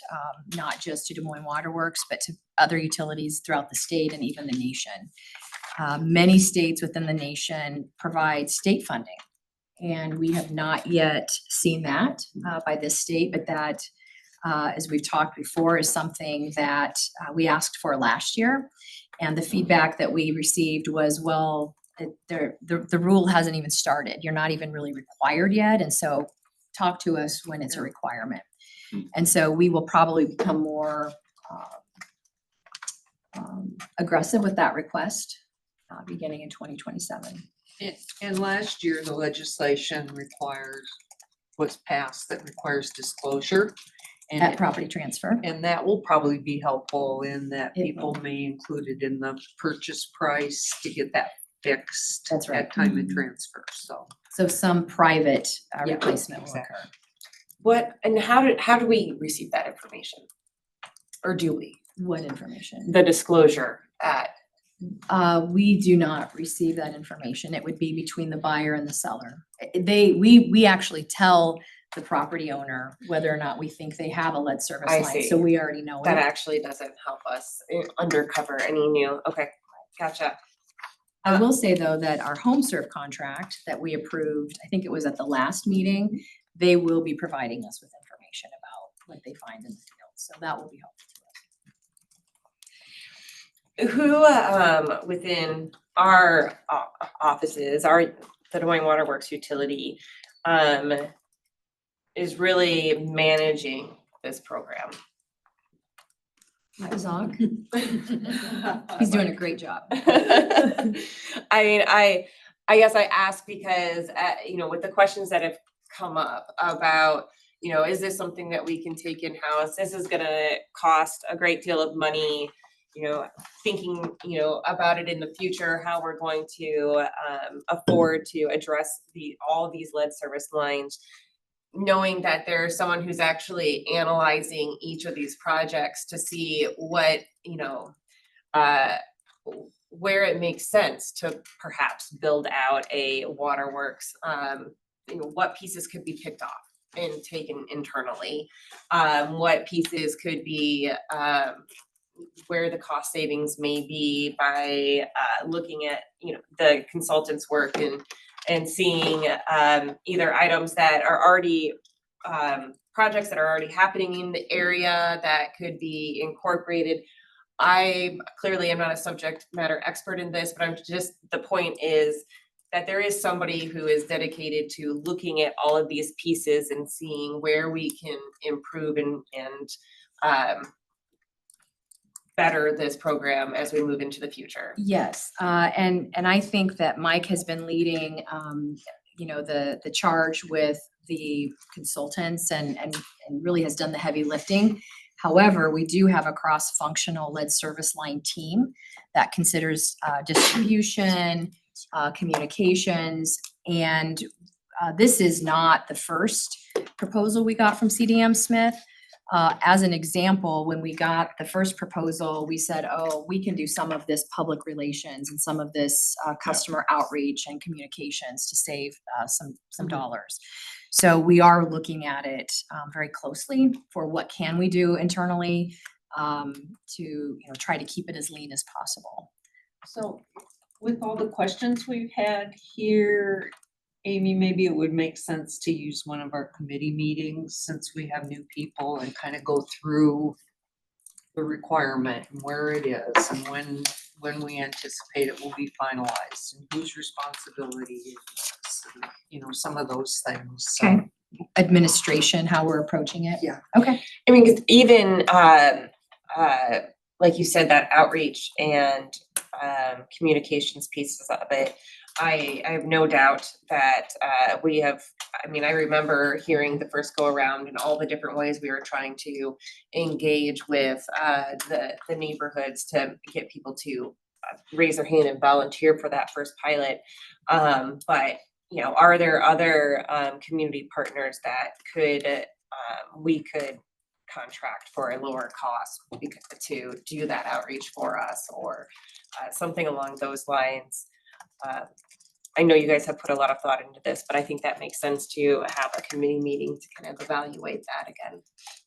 not just to Des Moines Water Works, but to other utilities throughout the state and even the nation. Many states within the nation provide state funding, and we have not yet seen that by this state, but that, as we've talked before, is something that we asked for last year. And the feedback that we received was, well, the rule hasn't even started. You're not even really required yet. And so talk to us when it's a requirement. And so we will probably become more aggressive with that request beginning in 2027. And last year, the legislation was passed that requires disclosure. And At property transfer. And that will probably be helpful in that It people will. may include it in the purchase price to get that fixed. That's right. At time of transfer, so. So some private Yeah, replacement will exactly. occur. What, and how do we receive that information? Or do we? What information? The disclosure at, We do not receive that information. It would be between the buyer and the seller. We actually tell the property owner whether or not we think they have a lead service I line, see. so we already know that it. actually doesn't help us undercover any new, okay, gotcha. I will say, though, that our home serve contract that we approved, I think it was at the last meeting, they will be providing us with information about what they find in the field, so that will be helpful to us. Who within our offices, the Des Moines Water Works utility, is really managing this program? Zog? He's doing a great job. I mean, I guess I ask because, you know, with the questions that have come up about, you know, is this something that we can take in-house? This is gonna cost a great deal of money, you know, thinking, you know, about it in the future, how we're going to afford to address all these lead service lines, knowing that there's someone who's actually analyzing each of these projects to see what, you know, where it makes sense to perhaps build out a waterworks, you know, what pieces could be picked off and taken internally, what pieces could be, where the cost savings may be by looking at, you know, the consultant's work and seeing either items that are already projects that are already happening in the area that could be incorporated. I clearly am not a subject matter expert in this, but the point is that there is somebody who is dedicated to looking at all of these pieces and seeing where we can improve and better this program as we move into the future. Yes, and I think that Mike has been leading, the charge with the consultants and really has done the heavy lifting. However, we do have a cross-functional lead service line team that considers distribution, communications, and this is not the first proposal we got from CDM Smith. As an example, when we got the first proposal, we said, oh, we can do some of this public relations and some of this customer outreach and communications to save some dollars. So we are looking at it very closely for what can we do internally to try to keep it as lean as possible. So with all the questions we've had here, Amy, maybe it would make sense to use one of our committee meetings since we have new people and kind of go through the requirement and where it is and when we anticipate it will be finalized and whose responsibility it is, and, some of those things. So, Okay. Administration, how we're approaching it. Yeah. Okay. I mean, 'cause even like you said, that outreach and communications pieces of it, I have no doubt that I remember hearing the first go around and all the different ways we were trying to engage with the neighborhoods to get people to raise their hand and volunteer for that first pilot. But are there other community partners that we could contract for a lower cost to do that outreach for us, or something along those lines? I know you guys have put a lot of thought into this, but I think that makes sense to have a committee meeting to kind of evaluate that again.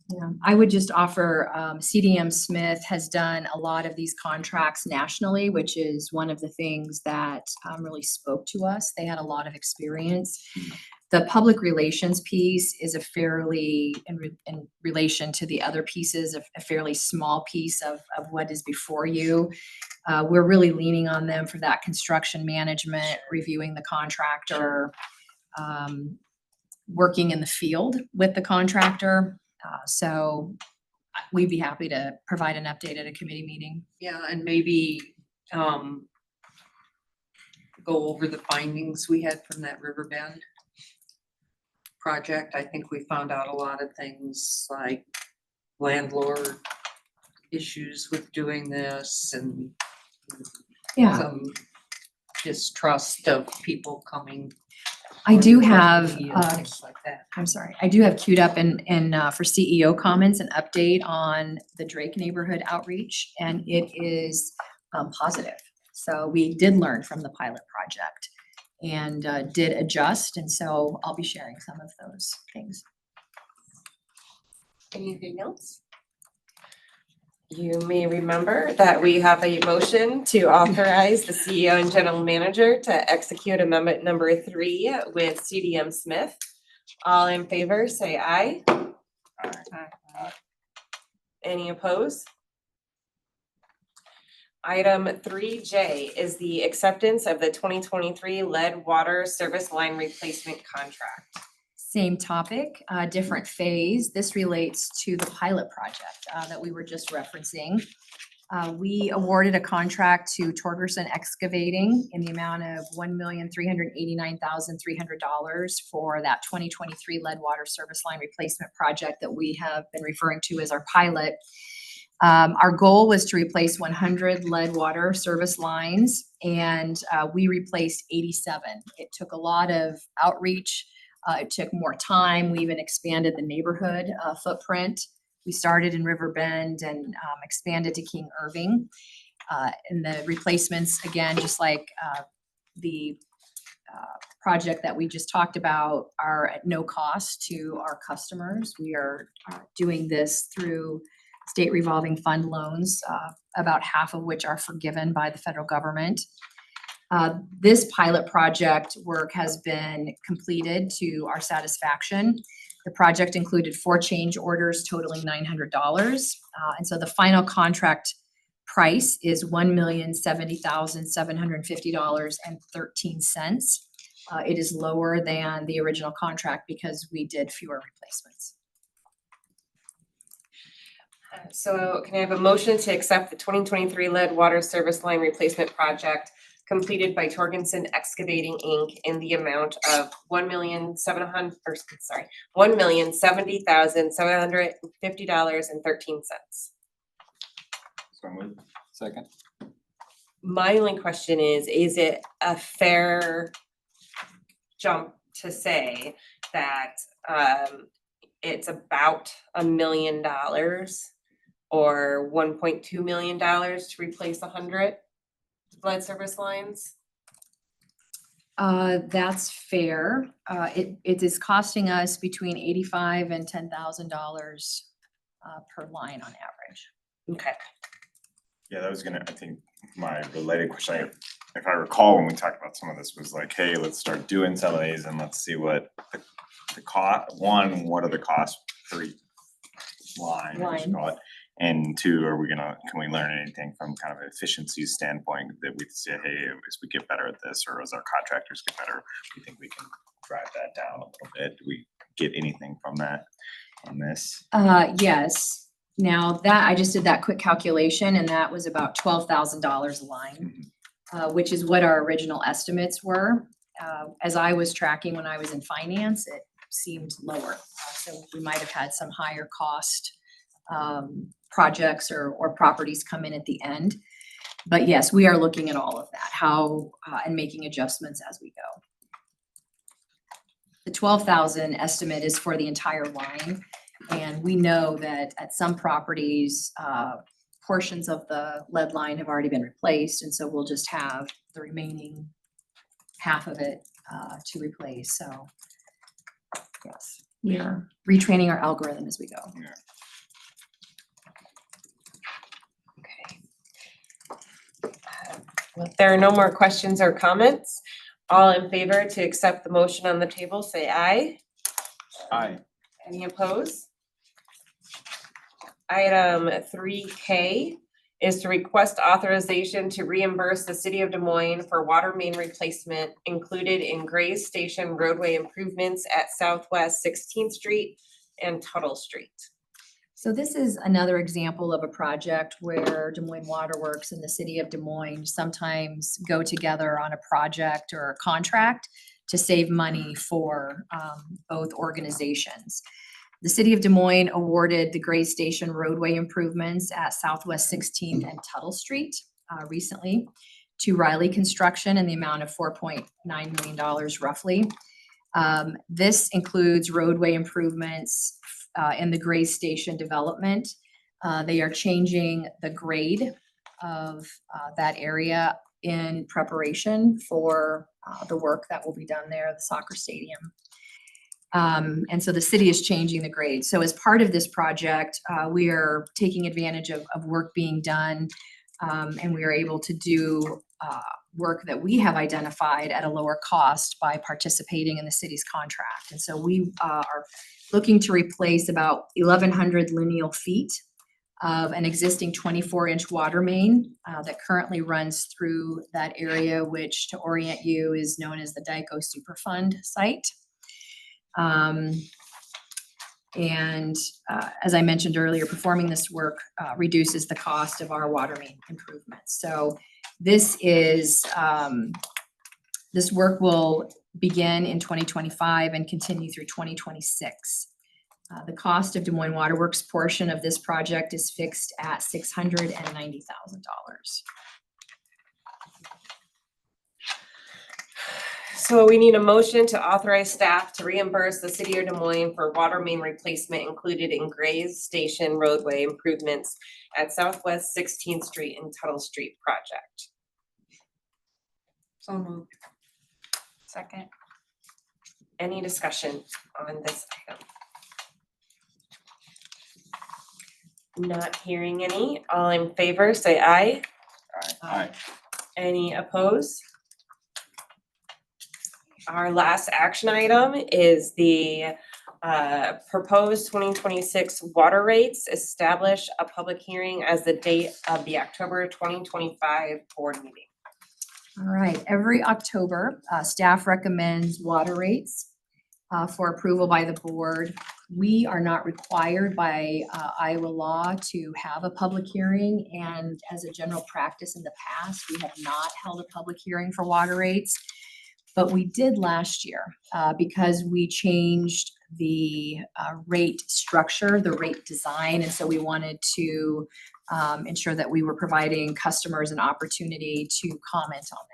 Yeah, I would just offer, CDM Smith has done a lot of these contracts nationally, which is one of the things that really spoke to us. They had a lot of experience. The public relations piece is a fairly, in relation to the other pieces, a fairly small piece of what is before you. We're really leaning on them for that construction management, reviewing the contractor, working in the field with the contractor. So we'd be happy to provide an update at a committee meeting. Yeah, and maybe go over the findings we had from that Riverbend project. I think we found out a lot of things like landlord issues with doing this and some distrust of people coming. I do have, Things like that. I'm sorry, I do have queued up and for CEO comments, an update on the Drake neighborhood outreach, and it is positive. So we did learn from the pilot project and did adjust, and so I'll be sharing some of those things. Anything else? You may remember that we have a motion to authorize the CEO and general manager to execute amendment number 3 with CDM Smith. All in favor, say aye. Aye. Any opposed? Item 3J is the acceptance of the 2023 lead water service line replacement contract. Same topic, different phase. This relates to the pilot project that we were just referencing. We awarded a contract to Torgerson Excavating in the amount of $1,389,300 for that 2023 lead water service line replacement project that we have been referring to as our pilot. Our goal was to replace 100 lead water service lines, and we replaced 87. It took a lot of outreach. It took more time. We even expanded the neighborhood footprint. We started in Riverbend and expanded to King Irving. And the replacements, again, just like the project that we just talked about, are at no cost to our customers. We are doing this through state revolving fund loans, about half of which are forgiven by the federal government. This pilot project work has been completed to our satisfaction. The project included 4 change orders totaling $900. And so the final contract price is $1,070,750.13. It is lower than the original contract because we did fewer replacements. So can I have a motion to accept the 2023 lead water service line replacement project completed by Torgensen Excavating Inc. in the amount of $1,070,750.13. So moved. Second. My only question is it a fair jump to say that it's about $1 million or $1.2 million to replace 100 lead service lines? That's fair. It is costing us between $85,000 and $10,000 per line on average. Okay. Yeah, that was gonna, I think, my related question, if I recall, when we talked about some of this, was like, hey, let's start doing some of these and let's see what the cost, one, what are the costs per line, as you call it? And two, can we learn anything from kind of an efficiency standpoint that we say, hey, as we get better at this, or as our contractors get better, we think we can drive that down a little bit? Do we get anything from that on this? Yes. Now that, I just did that quick calculation and that was about $12,000 a line, which is what our original estimates were. As I was tracking when I was in finance, it seemed lower. So we might have had some higher cost projects or properties come in at the end. But yes, we are looking at all of that, and making adjustments as we go. The 12,000 estimate is for the entire line. And we know that at some properties, portions of the lead line have already been replaced. And so we'll just have the remaining half of it to replace. So yes, we are retraining our algorithm as we go. Yeah. If there are no more questions or comments, all in favor to accept the motion on the table, say aye. Aye. Any opposed? Item 3K is to request authorization to reimburse the city of Des Moines for water main replacement included in Gray's Station roadway improvements at Southwest 16th Street and Tuttle Street. So this is another example of a project where Des Moines Waterworks and the city of Des Moines sometimes go together on a project or a contract to save money for both organizations. The city of Des Moines awarded the Gray Station roadway improvements at Southwest 16th and Tuttle Street recently to Riley Construction in the amount of $4.9 million roughly. This includes roadway improvements in the Gray Station development. They are changing the grade of that area in preparation for the work that will be done there, the soccer stadium. And so the city is changing the grade. So as part of this project, we are taking advantage of work being done, and we are able to do work that we have identified at a lower cost by participating in the city's contract. And so we are looking to replace about 1,100 lineal feet of an existing 24-inch water main that currently runs through that area, which, to orient you, is known as the Dyko Superfund site. As I mentioned earlier, performing this work reduces the cost of our water main improvements. So this work will begin in 2025 and continue through 2026. The cost of Des Moines Waterworks portion of this project is fixed at $690,000. So we need a motion to authorize staff to reimburse the city of Des Moines for water main replacement included in Gray's Station roadway improvements at Southwest 16th Street and Tuttle Street project. So moved. Second. Any discussion on this item? Not hearing any. All in favor, say aye. Aye. Any opposed? Our last action item is the proposed 2026 water rates, establish a public hearing as the date of the October 2025 board meeting. All right, every October, staff recommends water rates for approval by the board. We are not required by Iowa law to have a public hearing, and as a general practice in the past, we have not held a public hearing for water rates. But we did last year because we changed the rate structure, the rate design, and so we wanted to ensure that we were providing customers an opportunity to comment on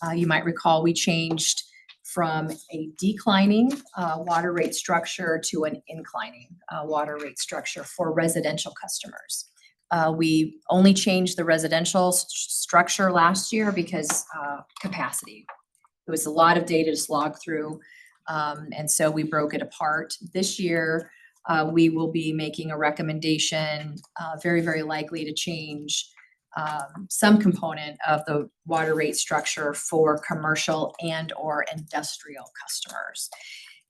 that. You might recall we changed from a declining water rate structure to an inclining water rate structure for residential customers. We only changed the residential structure last year because capacity. It was a lot of data to slog through, and so we broke it apart. This year, we will be making a recommendation, very, very likely to change some component of the water rate structure for commercial and or industrial customers.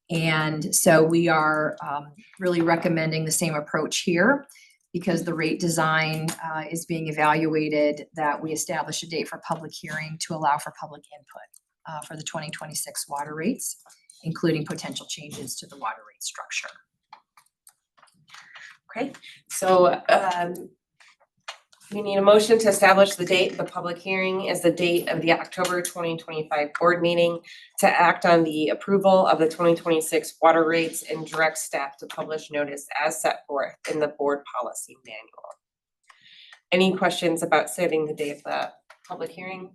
And so we are really recommending the same approach here because the rate design is being evaluated, that we establish a date for public hearing to allow for public input for the 2026 water rates, including potential changes to the water rate structure. Okay, so we need a motion to establish the date. The public hearing is the date of the October 2025 board meeting to act on the approval of the 2026 water rates and direct staff to publish notice as set forth in the board policy manual. Any questions about setting the date of the public hearing?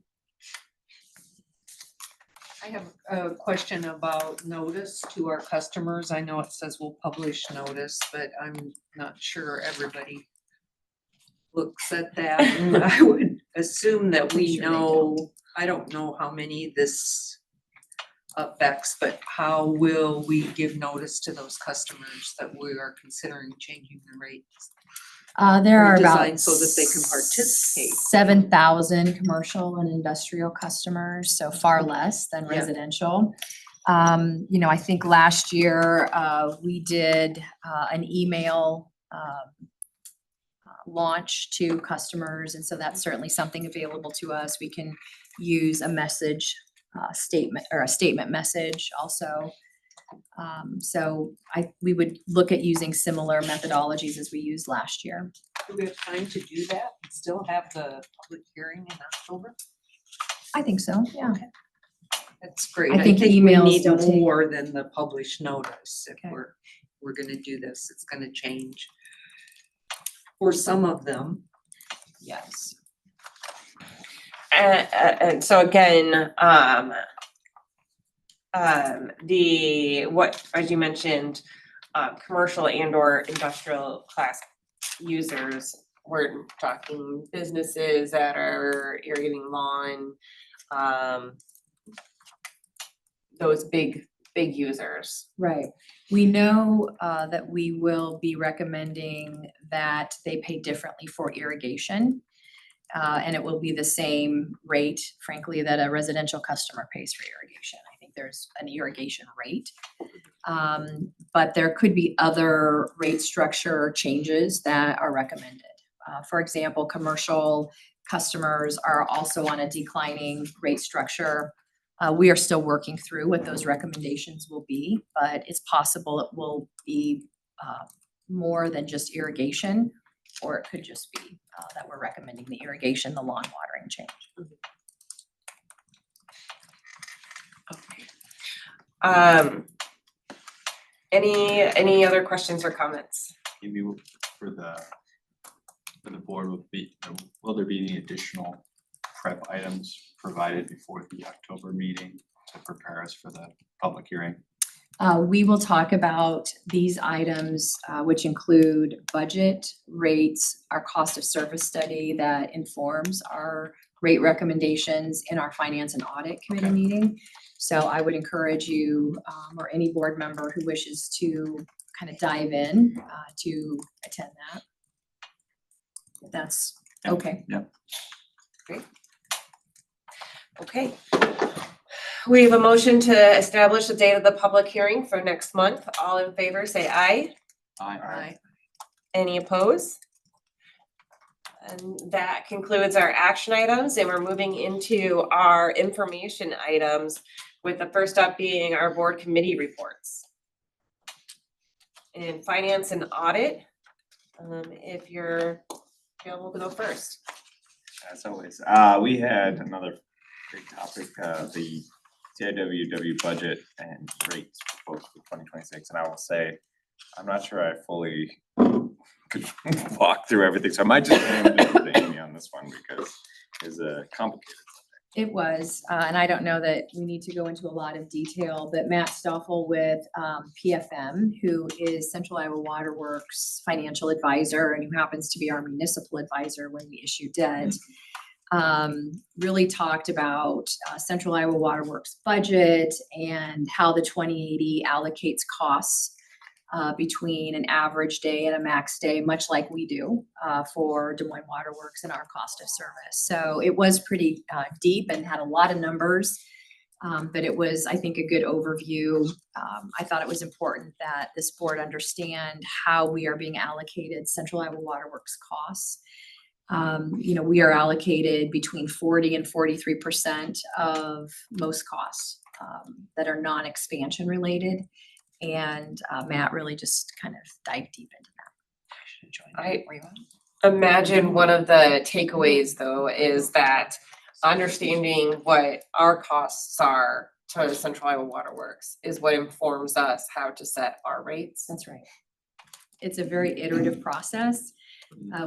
I have a question about notice to our customers. I know it says we'll publish notice, but I'm not sure everybody looks at that. And I would assume that we Sure they know, I don't know how many this affects, but how will we give notice to those customers that we are considering changing the rates? There Or are about designed so that they can participate. 7,000 commercial and industrial customers, so far less than Yeah. residential. You know, I think last year we did an email launch to customers, and so that's certainly something available to us. We can use a message statement or a statement message also. So we would look at using similar methodologies as we used last year. Do we have time to do that and still have the public hearing in October? I think so, yeah. That's great. I think we emails need don't take- more than the published notice. If Okay. we're gonna do this, it's gonna change. For some of them, yes. And so again, as you mentioned, commercial and or industrial class users, we're talking businesses that are irrigating lawn, those big users. Right. We know that we will be recommending that they pay differently for irrigation. And it will be the same rate, frankly, that a residential customer pays for irrigation. I think there's an irrigation rate. But there could be other rate structure changes that are recommended. For example, commercial customers are also on a declining rate structure. We are still working through what those recommendations will be, but it's possible it will be more than just irrigation, or it could just be that we're recommending the irrigation, the lawn watering change. Okay. Any other questions or comments? Maybe for the board will there be any additional prep items provided before the October meeting to prepare us for the public hearing? We will talk about these items, which include budget, rates, our cost of service study that informs our rate recommendations in our finance and audit committee meeting. So I would encourage you, or any board member who wishes to kind of dive in, to attend that. If that's okay. Yep. Okay. We have a motion to establish the date of the public hearing for next month. All in favor, say aye. Aye. Any opposed? And that concludes our action items, and we're moving into our information items, with the first up being our board committee reports. In finance and audit, if you're available to go first. As always, we had another big topic, the CIWW budget and rates proposed for 2026, and I will say, I'm not sure I fully could walk through everything, so I might just hand it over to Amy on this one because it's complicated. It was, and I don't know that we need to go into a lot of detail, but Matt Stoffel with PFM, who is Central Iowa Water Works financial advisor and who happens to be our municipal advisor when we issue debt, really talked about Central Iowa Water Works budget and how the 2080 allocates costs between an average day and a max day, much like we do for Des Moines Water Works and our cost of service. So it was pretty deep and had a lot of numbers, but it was, I think, a good overview. I thought it was important that this board understand how we are being allocated Central Iowa Water Works costs. We are allocated between 40 and 43% of most costs that are non-expansion related. And Matt really just kind of dived deep into that. I imagine one of the takeaways, though, is that understanding what our costs are to Central Iowa Water Works is what informs us how to set our rates. That's right. It's a very iterative process.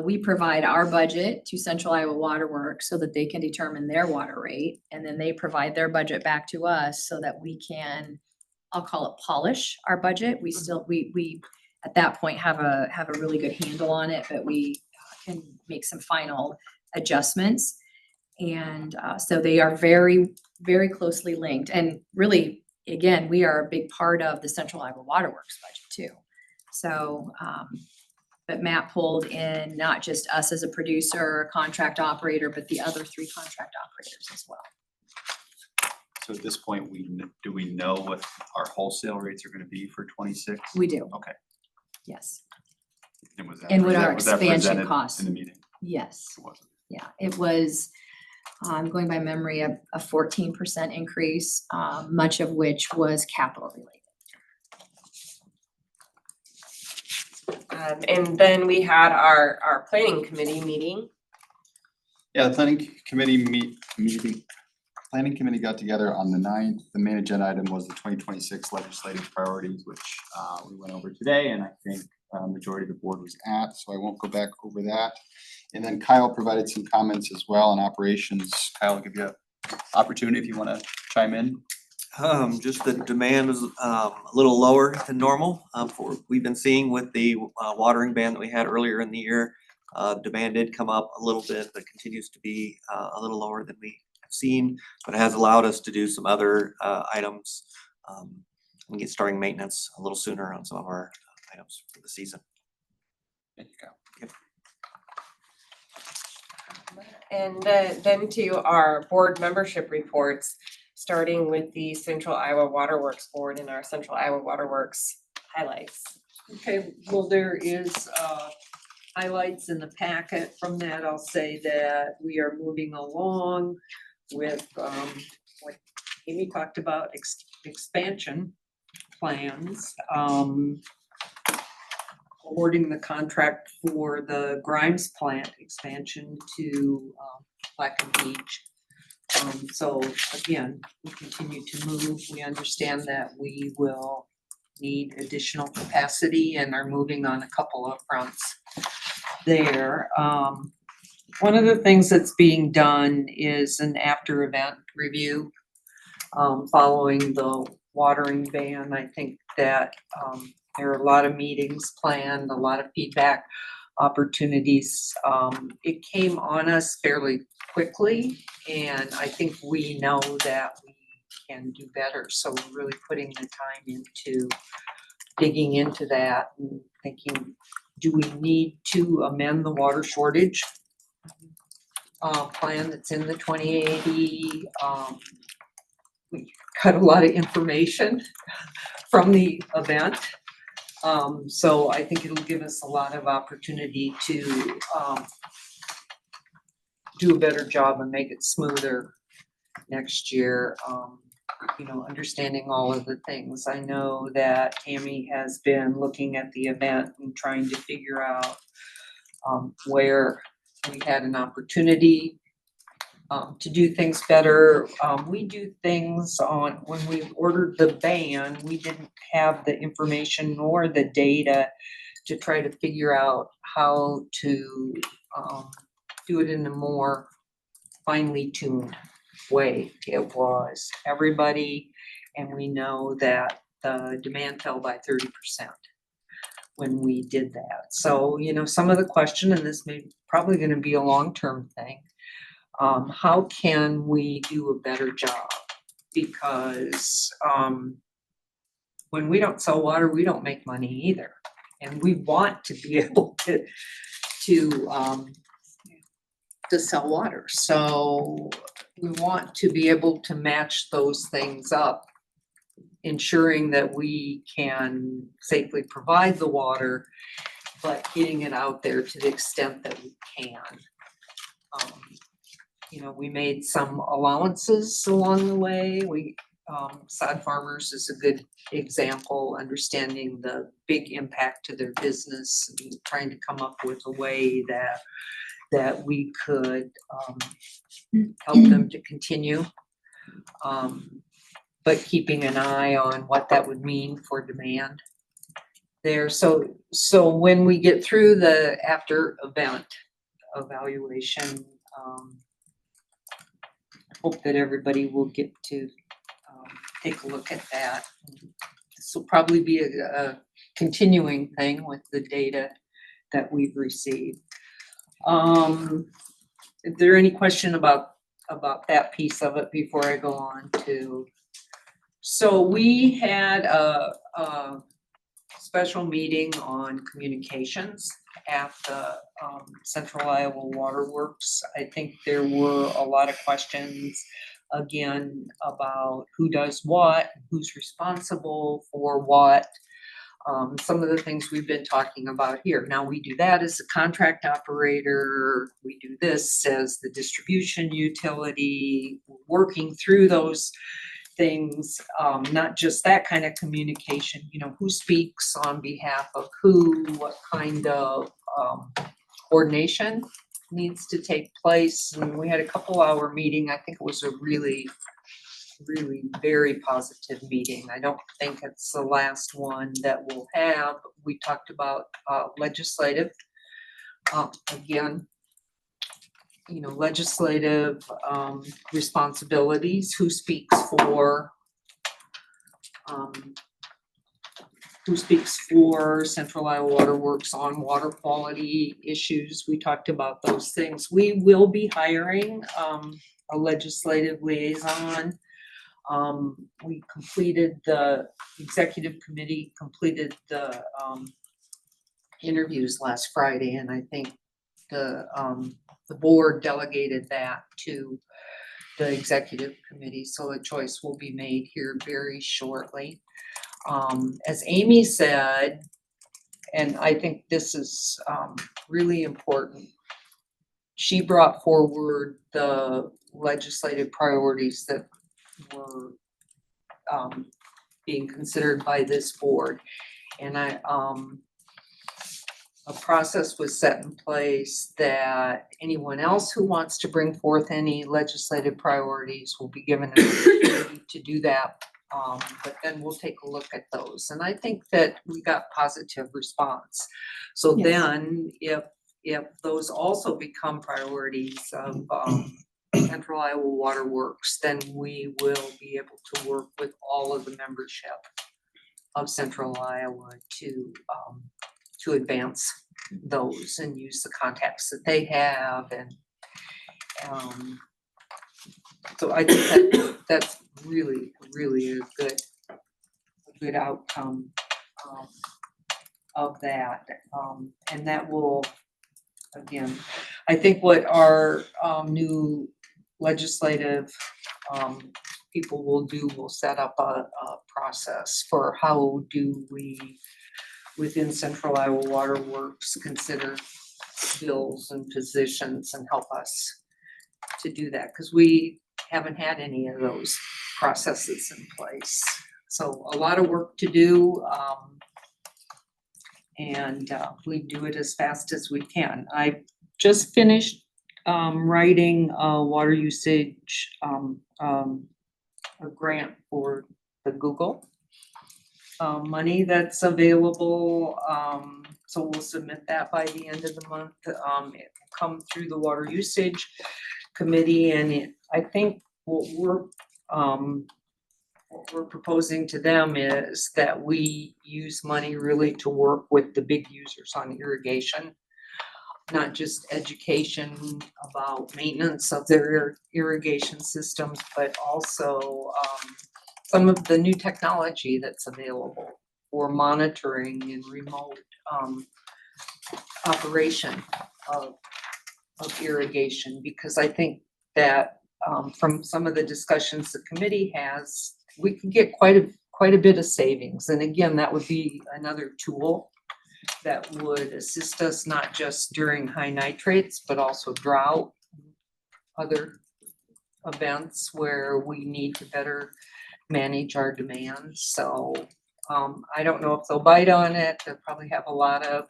We provide our budget to Central Iowa Water Works so that they can determine their water rate, and then they provide their budget back to us so that we can, I'll call it, polish our budget. We still, we at that point have a really good handle on it, but we can make some final adjustments. And so they are very, very closely linked. And really, again, we are a big part of the Central Iowa Water Works budget too. So, but Matt pulled in not just us as a producer, contract operator, but the other 3 contract operators as well. So at this point, do we know what our wholesale rates are gonna be for 26? We do. Okay. Yes. And was that And what our was that expansion presented costs. in the meeting? Yes. It wasn't. Yeah, it was, going by memory, a 14% increase, much of which was capital related. And then we had our planning committee meeting. Yeah, the planning committee planning committee got together on the 9th. The main agenda item was the 2026 legislative priorities, which we went over today, and I think majority of the board was at, so I won't go back over that. And then Kyle provided some comments as well on operations. Kyle, I'll give you an opportunity if you want to chime in. Just the demand is a little lower than normal for what we've been seeing with the watering ban that we had earlier in the year. Demand did come up a little bit, but continues to be a little lower than we have seen, but it has allowed us to do some other items and get starting maintenance a little sooner on some of our items for the season. Thank you, Kyle. And then to our board membership reports, starting with the Central Iowa Water Works Board and our Central Iowa Water Works highlights. Okay, well, there is highlights in the packet. From that, I'll say that we are moving along with what Amy talked about, expansion plans. Awarding the contract for the Grimes plant expansion to Black and Beach. So again, we continue to move. We understand that we will need additional capacity and are moving on a couple of fronts there. One of the things that's being done is an after event review following the watering ban. I think that there are a lot of meetings planned, a lot of feedback opportunities. It came on us fairly quickly, and I think we know that we can do better. So we're really putting the time into digging into that and thinking, do we need to amend the water shortage plan that's in the 2080? got a lot of information from the event. So I think it'll give us a lot of opportunity to do a better job and make it smoother next year. You know, understanding all of the things. I know that Tammy has been looking at the event and trying to figure out where we had an opportunity to do things better. We do things when we ordered the band, we didn't have the information nor the data to try to figure out how to do it in a more finely tuned way. It was everybody, and we know that the demand fell by 30% when we did that. So, you know, some of the question, and this may probably gonna be a long-term thing, how can we do a better job? Because when we don't sell water, we don't make money either. And we want to be able to sell water. So we want to be able to match those things up, ensuring that we can safely provide the water, but getting it out there to the extent that we can. You know, we made some allowances along the way. Sod farmers is a good example, understanding the big impact to their business and trying to come up with a way that we could help them to continue. But keeping an eye on what that would mean for demand there. So when we get through the after event evaluation, hope that everybody will get to take a look at that. This will probably be a continuing thing with the data that we've received. Is there any question about that piece of it before I go on to? So we had a special meeting on communications at the Central Iowa Water Works. I think there were a lot of questions again about who does what, who's responsible for what. Some of the things we've been talking about here. Now we do that as a contract operator. We do this as the distribution utility, working through those things, not just that kind of communication, you know, who speaks on behalf of who, what kind of coordination needs to take place. And we had a couple-hour meeting. I think it was a really very positive meeting. I don't think it's the last one that we'll have. We talked about legislative, again, you know, legislative responsibilities, who speaks for Central Iowa Water Works on water quality issues. We talked about those things. We will be hiring a legislative liaison. We completed the executive committee, completed the interviews last Friday, and I think the board delegated that to the executive committee, so a choice will be made here very shortly. As Amy said, and I think this is really important, she brought forward the legislative priorities that were being considered by this board. And a process was set in place that anyone else who wants to bring forth any legislative priorities will be given an opportunity to do that. But then we'll take a look at those. And I think that we got positive response. So Yes. then if those also become priorities of Central Iowa Water Works, then we will be able to work with all of the membership of Central Iowa to advance those and use the contacts that they have. And so I think that's really a good outcome of that. And that will, again, I think what our new legislative people will do, we'll set up a process for how do we, within Central Iowa Water Works, consider bills and positions and help us to do that, because we haven't had any of those processes in place. So a lot of work to do, and we do it as fast as we can. I just finished writing a water usage, a grant for the Google money that's available. So we'll submit that by the end of the month. It will come through the water usage committee, and I think what we're proposing to them is that we use money really to work with the big users on irrigation, not just education about maintenance of their irrigation systems, but also some of the new technology that's available for monitoring and remote operation of irrigation, because I think that from some of the discussions the committee has, we can get quite a bit of savings. And again, that would be another tool that would assist us not just during high nitrates, but also drought, other events where we need to better manage our demands. So I don't know if they'll bite on it. They'll probably have a lot of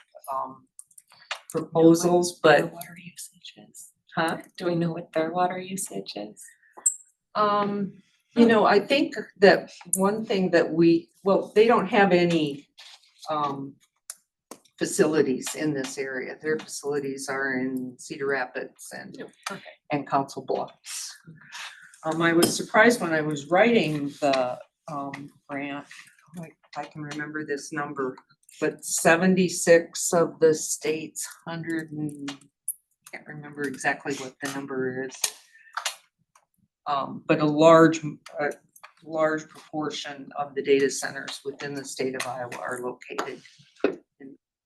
proposals, Their but water usage is. huh? Do we know what their water usage is? You know, I think that one thing that they don't have any facilities in this area. Their facilities are in Cedar Rapids and Council Bluffs. I was surprised when I was writing the grant, I can remember this number, but 76 of the state's 100 and can't remember exactly what the number is. But a large proportion of the data centers within the state of Iowa are located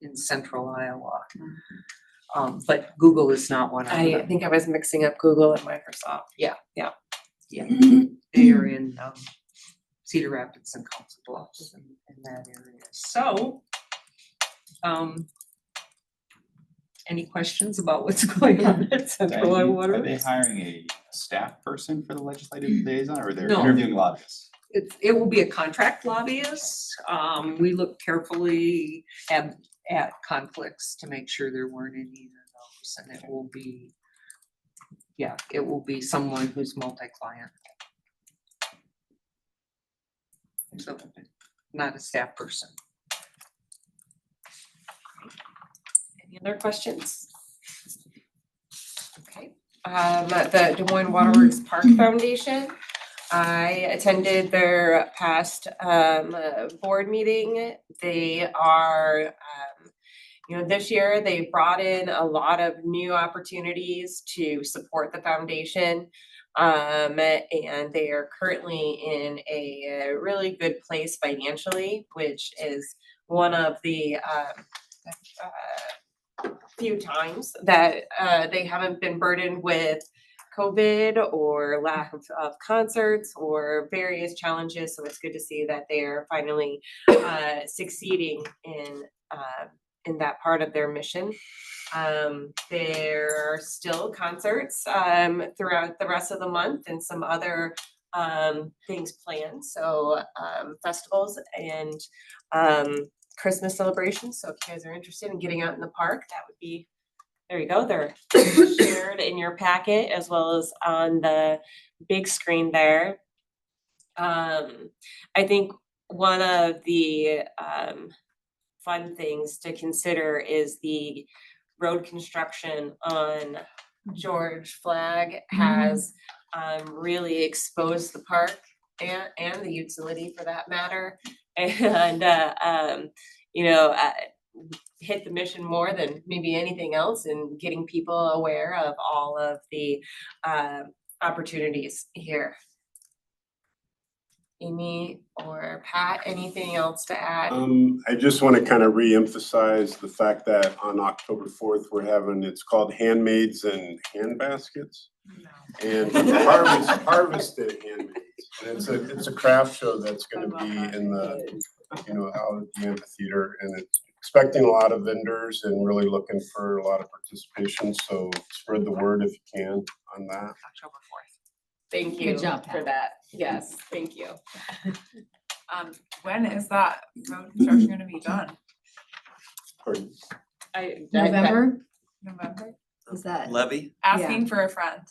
in central Iowa. But Google is not one of I them. think I was mixing up Google and Microsoft. Yeah. They are in Cedar Rapids and Council Bluffs in that area. So, any questions about what's going on at Central Iowa Water? Are they hiring a staff person for the legislative liaison, or they're No. interviewing lobbyists? It will be a contract lobbyist. We looked carefully at conflicts to make sure there weren't any of those, and it will be someone who's multi-client. So, not a staff person. Any other questions? Okay, the Des Moines Waterworks Park Foundation. I attended their past board meeting. They are, this year they brought in a lot of new opportunities to support the foundation. And they are currently in a really good place financially, which is one of the few times that they haven't been burdened with COVID or lack of concerts or various challenges. So it's good to see that they are finally succeeding in that part of their mission. There are still concerts throughout the rest of the month and some other things planned. So festivals and Christmas celebrations. So if you guys are interested in getting out in the park, that would be, there you go. They're shared in your packet as well as on the big screen there. I think one of the fun things to consider is the road construction on George Flagg has really exposed the park and the utility for that matter. And hit the mission more than maybe anything else in getting people aware of all of the opportunities here. Amy or Pat, anything else to add? I just want to kind of re-emphasize the fact that on October 4th, we're having, it's called Handmaids and Hand Baskets. And harvested handmaids. And it's a craft show that's gonna be in the, out at the amphitheater, and it's expecting a lot of vendors and really looking for a lot of participation, so spread the word if you can on that. October 4th. Thank you Good job, for Pat. that. Yes, thank you. When is that road construction gonna be done? Pardon? November, November? is that? Levy, Asking for a friend.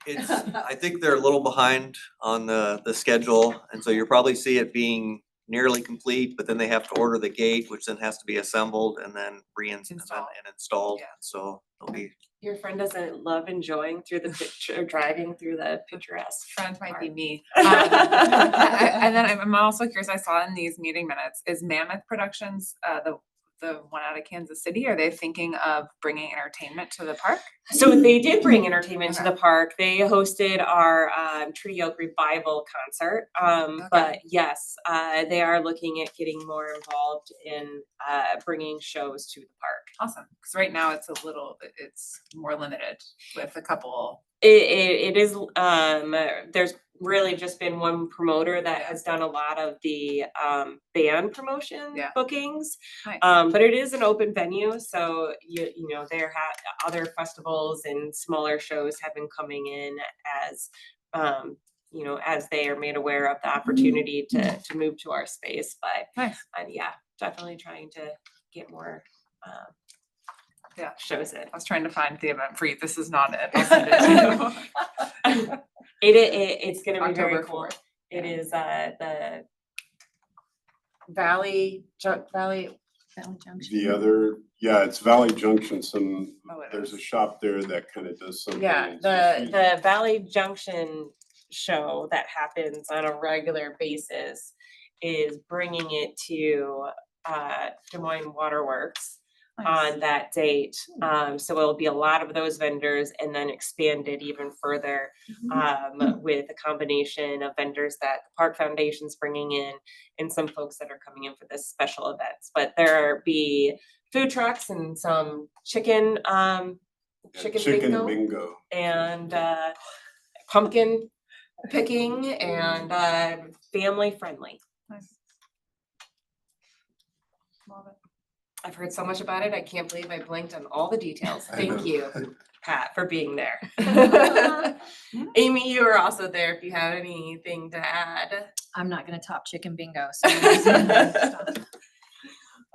it's, I think they're a little behind on the schedule, and so you'll probably see it being nearly complete, but then they have to order the gate, which then has to be assembled and then Installed. installed, Yeah. so it'll be. Your friend doesn't love enjoying through the picture, driving through the picturesque. Friend might be part. me. And then I'm also curious, I saw in these meeting minutes, is Mammoth Productions, the one out of Kansas City, are they thinking of bringing entertainment to the park? So they did bring entertainment to Okay. the park. They hosted our Tree Oak Revival concert. Okay. But yes, they are looking at getting more involved in bringing shows to the park. Awesome, because right now it's it's more limited with a couple. It is, there's really just been one promoter that has done a lot of the band promotion Yeah. bookings. Nice. But it is an open venue, so you know, there other festivals and smaller shows have been coming in as you know, as they are made aware of the opportunity to move to our space. But Nice. yeah, definitely trying to get more Yeah. shows in. I was trying to find the event for you. This is not it. I'll send it to you. It's gonna be very October cool. 4th. It is the Valley. Valley Junction. The other, it's Valley Junction, Oh, it there's a is. shop there that kind of does something. Yeah, it's just the Valley Junction show that happens on a regular basis is bringing it to Des Moines Waterworks Nice. on that date. So it'll be a lot of those vendors and then expanded even further with a combination of vendors that the Park Foundation's bringing in and some folks that are coming in for this special events. But there be food trucks and some chicken Chicken bingo bingo. and pumpkin picking and family friendly. Nice. Love it. I've heard so much about it. I can't believe I blinked on all the details. Thank you, Pat, for being there. Amy, you were also there if you have anything to add. I'm not gonna top chicken bingo, so. I'm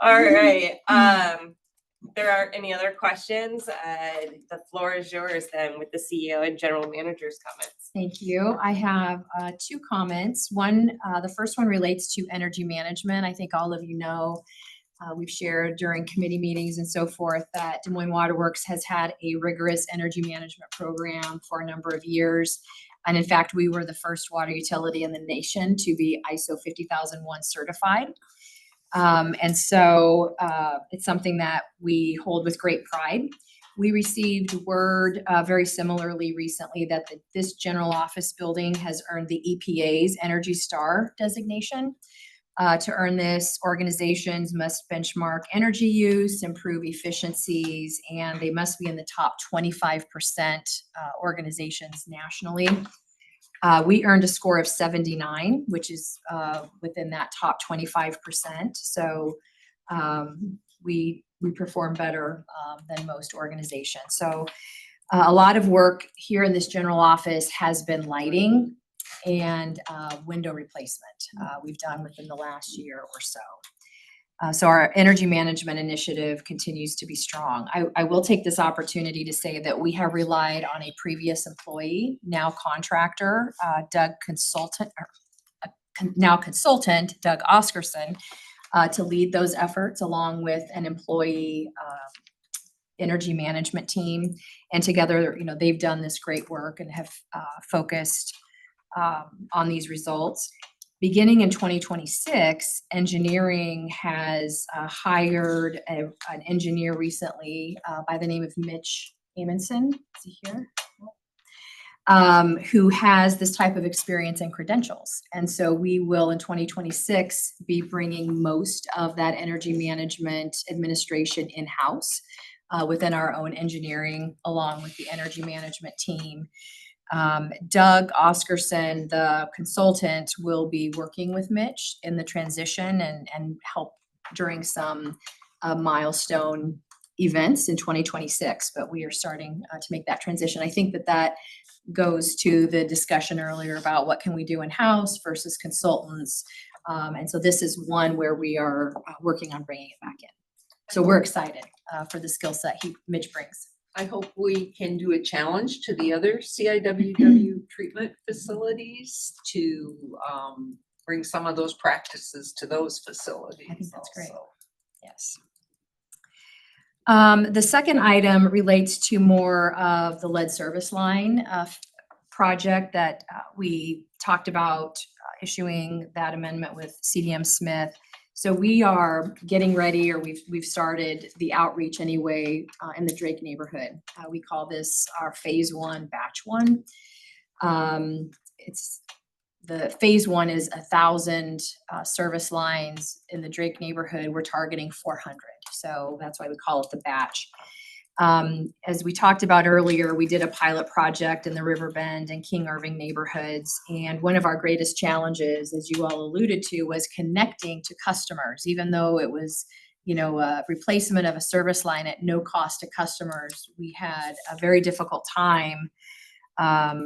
All right. There are any other questions? The floor is yours then with the CEO and general manager's comments. Thank you. I have two comments. One, the first one relates to energy management. I think all of you know, we've shared during committee meetings and so forth that Des Moines Waterworks has had a rigorous energy management program for a number of years. And in fact, we were the first water utility in the nation to be ISO 50001 certified. And so it's something that we hold with great pride. We received word very similarly recently that this general office building has earned the EPA's Energy Star designation. To earn this, organizations must benchmark energy use, improve efficiencies, and they must be in the top 25% organizations nationally. We earned a score of 79, which is within that top 25%. So we perform better than most organizations. So a lot of work here in this general office has been lighting and window replacement we've done within the last year or so. So our energy management initiative continues to be strong. I will take this opportunity to say that we have relied on a previous employee, now contractor, now consultant, Doug Oscarson, to lead those efforts along with an employee energy management team. And together, you know, they've done this great work and have focused on these results. Beginning in 2026, engineering has hired an engineer recently by the name of Mitch Amundsen. Is he here? Who has this type of experience and credentials. And so we will in 2026 be bringing most of that energy management administration in-house within our own engineering along with the energy management team. Doug Oscarson, the consultant, will be working with Mitch in the transition and help during some milestone events in 2026, but we are starting to make that transition. I think that goes to the discussion earlier about what can we do in-house versus consultants. And so this is one where we are working on bringing it back in. So we're excited for the skill set Mitch brings. I hope we can do a challenge to the other CIWW treatment facilities to bring some of those practices to those facilities. I think that's great. also. Yes. The second item relates to more of the lead service line project that we talked about issuing that amendment with CDM Smith. So we are getting ready, or we've started the outreach anyway in the Drake neighborhood. We call this our phase 1, batch 1. It's the phase 1 is 1,000 service lines in the Drake neighborhood. We're targeting 400. So that's why we call it the batch. As we talked about earlier, we did a pilot project in the Riverbend and King Irving neighborhoods. And one of our greatest challenges, as you all alluded to, was connecting to customers, even though it was, a replacement of a service line at no cost to customers. We had a very difficult time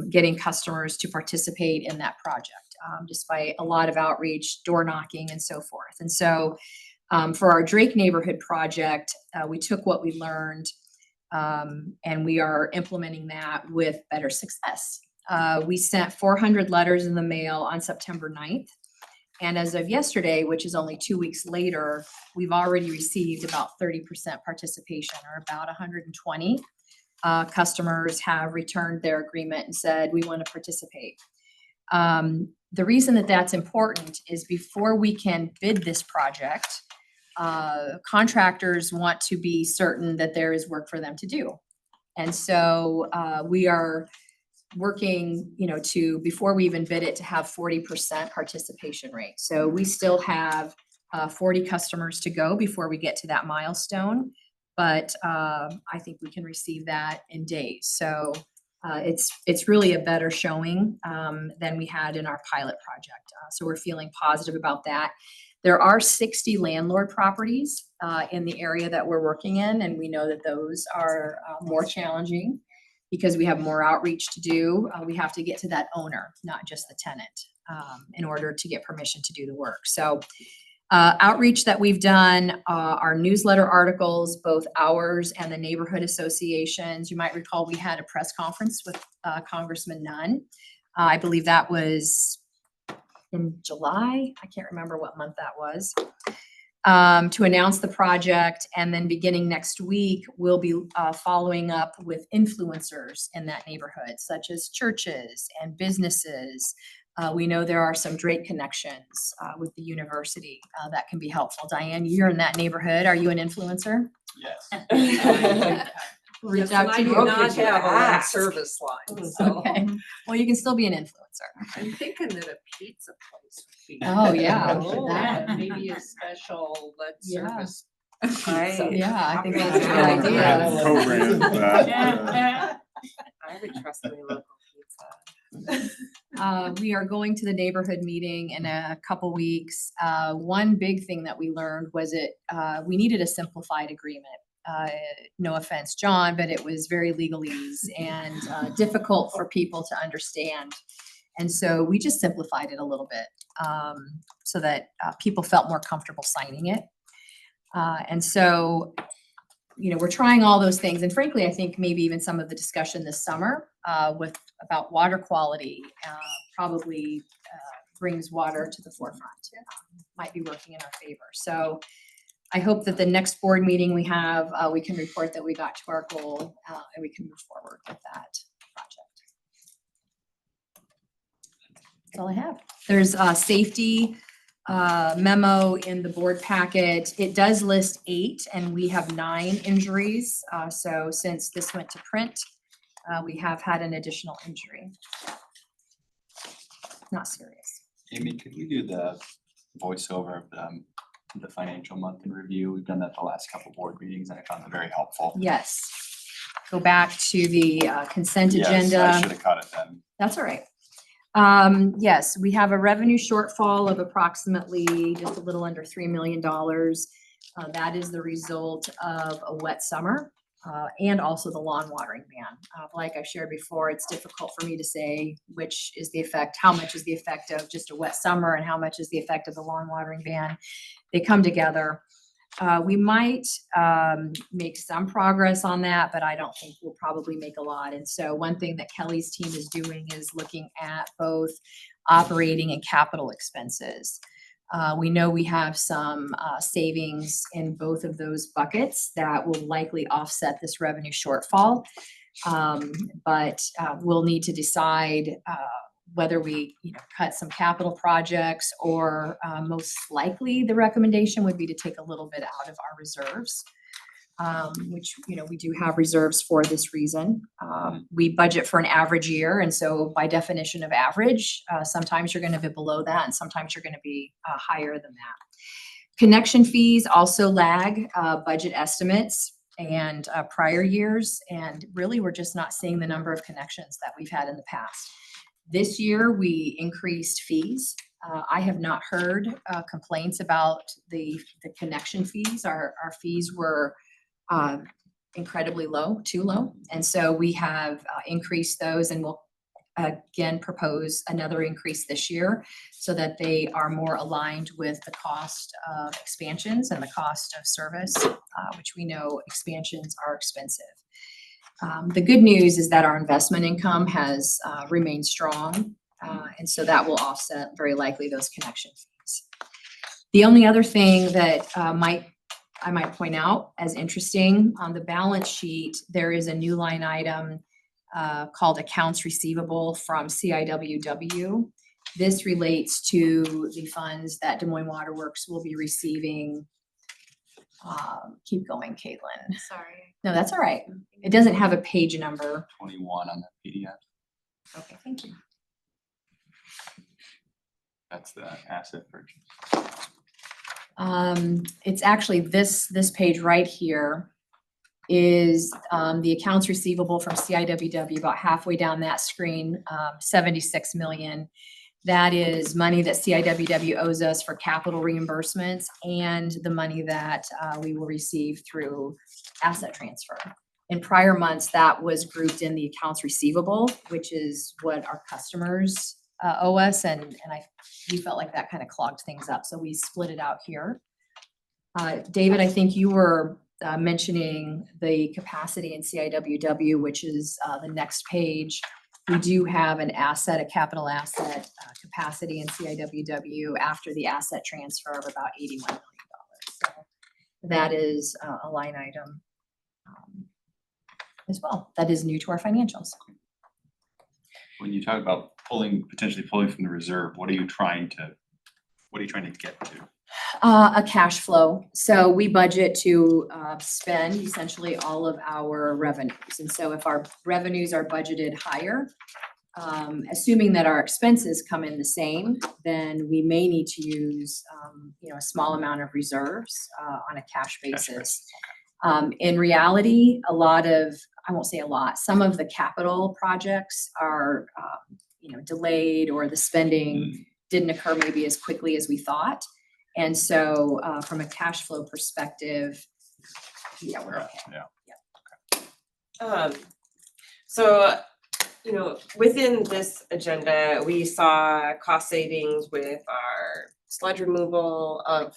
getting customers to participate in that project, despite a lot of outreach, door knocking, and so forth. And so for our Drake neighborhood project, we took what we learned and we are implementing that with better success. We sent 400 letters in the mail on September 9th. And as of yesterday, which is only 2 weeks later, we've already received about 30% participation, or about 120 customers have returned their agreement and said, we want to participate. The reason that that's important is before we can bid this project, contractors want to be certain that there is work for them to do. And so we are working, before we even bid it, to have 40% participation rate. So we still have 40 customers to go before we get to that milestone. But I think we can receive that in days. So it's really a better showing than we had in our pilot project. So we're feeling positive about that. There are 60 landlord properties in the area that we're working in, and we know that those are more challenging because we have more outreach to do. We have to get to that owner, not just the tenant, in order to get permission to do the work. So outreach that we've done, our newsletter articles, both ours and the neighborhood associations. You might recall we had a press conference with Congressman Nunn. I believe that was in July. I can't remember what month that was. To announce the project, and then beginning next week, we'll be following up with influencers in that neighborhood, such as churches and businesses. We know there are some Drake connections with the university that can be helpful. Diane, you're in that neighborhood. Are you an influencer? Yes. Reach Yes, out and to I do you. not have a lead ask. service line, so Okay. Well, you can still be an influencer. I'm thinking that a pizza place would be. Oh, yeah. Oh, That- maybe a special lead Yeah. service. Right. Yeah, I think that's a good Yeah. idea. Co-brand that. I would trust my local pizza. We are going to the neighborhood meeting in a couple weeks. One big thing that we learned was we needed a simplified agreement. No offense, John, but it was very legalese and difficult for people to understand. And so we just simplified it a little bit so that people felt more comfortable signing it. And so, we're trying all those things. And frankly, I think maybe even some of the discussion this summer about water quality probably brings water to the forefront. Might be working in our favor. So I hope that the next board meeting we have, we can report that we got to our goal and we can move forward with that project. That's all I have. There's a safety memo in the board packet. It does list 8 and we have 9 injuries. So since this went to print, we have had an additional injury. Not serious. Amy, could we do the voiceover of the financial month in review? We've done that the last couple board meetings and I found it very helpful. Yes. go back to the consent Yes, agenda. I should have caught it then. That's all right. Yes, we have a revenue shortfall of approximately just a little under $3 million. That is the result of a wet summer and also the lawn watering ban. Like I've shared before, it's difficult for me to say which is the effect, how much is the effect of just a wet summer and how much is the effect of the lawn watering ban. They come together. We might make some progress on that, but I don't think we'll probably make a lot. And so one thing that Kelly's team is doing is looking at both operating and capital expenses. We know we have some savings in both of those buckets that will likely offset this revenue shortfall. But we'll need to decide whether we, cut some capital projects or most likely the recommendation would be to take a little bit out of our reserves, which, we do have reserves for this reason. We budget for an average year. And so by definition of average, sometimes you're going to be below that and sometimes you're going to be higher than that. Connection fees also lag budget estimates and prior years. And really, we're just not seeing the number of connections that we've had in the past. This year, we increased fees. I have not heard complaints about the connection fees. Our fees were incredibly low, too low. And so we have increased those and we'll again propose another increase this year so that they are more aligned with the cost of expansions and the cost of service, which we know expansions are expensive. The good news is that our investment income has remained strong, and so that will offset very likely those connection fees. The only other thing that I might point out as interesting, on the balance sheet, there is a new line item called accounts receivable from CIWW. This relates to the funds that Des Moines Water Works will be receiving. Keep going, Caitlin. Sorry. No, that's all right. It doesn't have a page number. 21 on the PDF. Okay, thank you. That's the asset purchase. It's actually this page right here is the accounts receivable from CIWW, about halfway down that screen, 76 million. That is money that CIWW owes us for capital reimbursements and the money that we will receive through asset transfer. In prior months, that was grouped in the accounts receivable, which is what our customers owe us. And we felt like that kind of clogged things up. So we split it out here. David, I think you were mentioning the capacity in CIWW, which is the next page. We do have an asset, a capital asset capacity in CIWW after the asset transfer of about $81 million. So that is a line item as well. That is new to our financials. When you talk about potentially pulling from the reserve, what are you trying to get to? A cash flow. So we budget to spend essentially all of our revenues. And so if our revenues are budgeted higher, assuming that our expenses come in the same, then we may need to use a small amount of reserves on a cash basis. In reality, I won't say a lot, some of the capital projects are delayed or the spending didn't occur maybe as quickly as we thought. And so from a cash flow perspective, yeah, we're okay. Yeah. So, within this agenda, we saw cost savings with our sludge removal of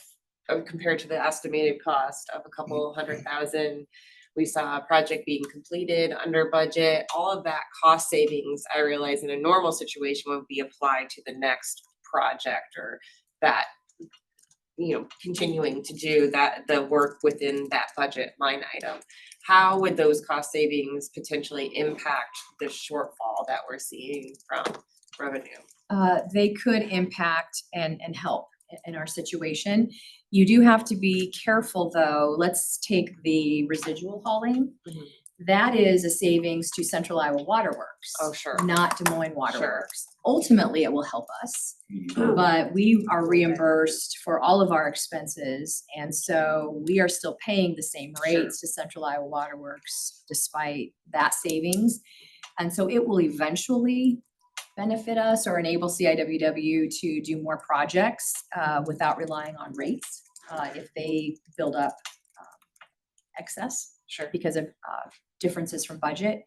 compared to the estimated cost of a couple $100,000. We saw a project being completed under budget. All of that cost savings, I realize in a normal situation would be applied to the next project or that, continuing to do the work within that budget line item. How would those cost savings potentially impact the shortfall that we're seeing from revenue? They could impact and help in our situation. You do have to be careful though. Let's take the residual hauling. that is a savings to Central Iowa Water Works. Oh, sure. Not Des Moines Water Sure. Works. Ultimately, it will help us, but we are reimbursed for all of our expenses. And so we are still paying the same rates to Central Iowa Water Works despite that savings. And so it will eventually benefit us or enable CIWW to do more projects without relying on rates if they build up excess Sure. because of differences from budget.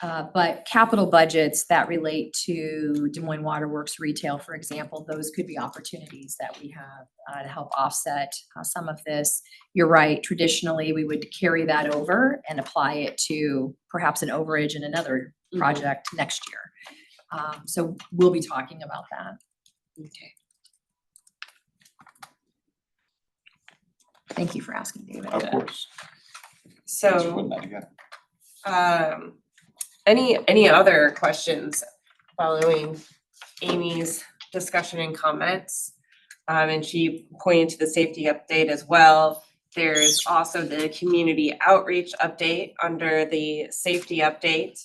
But capital budgets that relate to Des Moines Water Works retail, for example, those could be opportunities that we have to help offset some of this. You're right, traditionally, we would carry that over and apply it to perhaps an overage in another project next year. So we'll be talking about that. Okay. Thank you for asking, David. Of course. Thanks for So, putting that together. any other questions following Amy's discussion and comments? And she pointed to the safety update as well. There's also the community outreach update under the safety update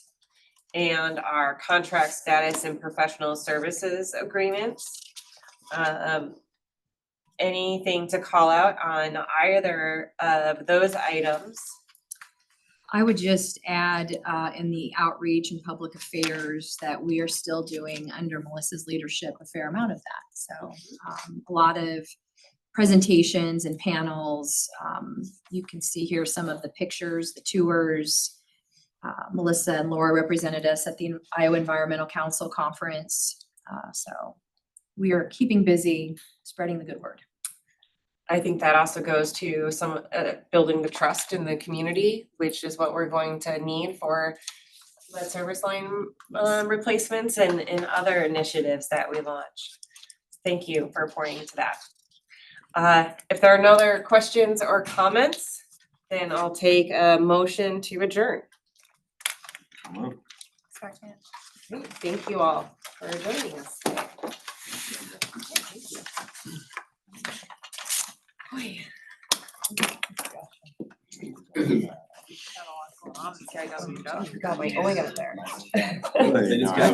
and our contract status and professional services agreements. Anything to call out on either of those items? I would just add in the outreach and public affairs that we are still doing under Melissa's leadership a fair amount of that. So a lot of presentations and panels. You can see here some of the pictures, the tours. Melissa and Laura represented us at the Iowa Environmental Council Conference. So we are keeping busy spreading the good word. I think that also goes to some building the trust in the community, which is what we're going to need for lead service line replacements and other initiatives that we launch. Thank you for pointing to that. If there are no other questions or comments, then I'll take a motion to adjourn. Second. Great, thank you all for joining us today. Boy. Got my, oh, I got it there. They just got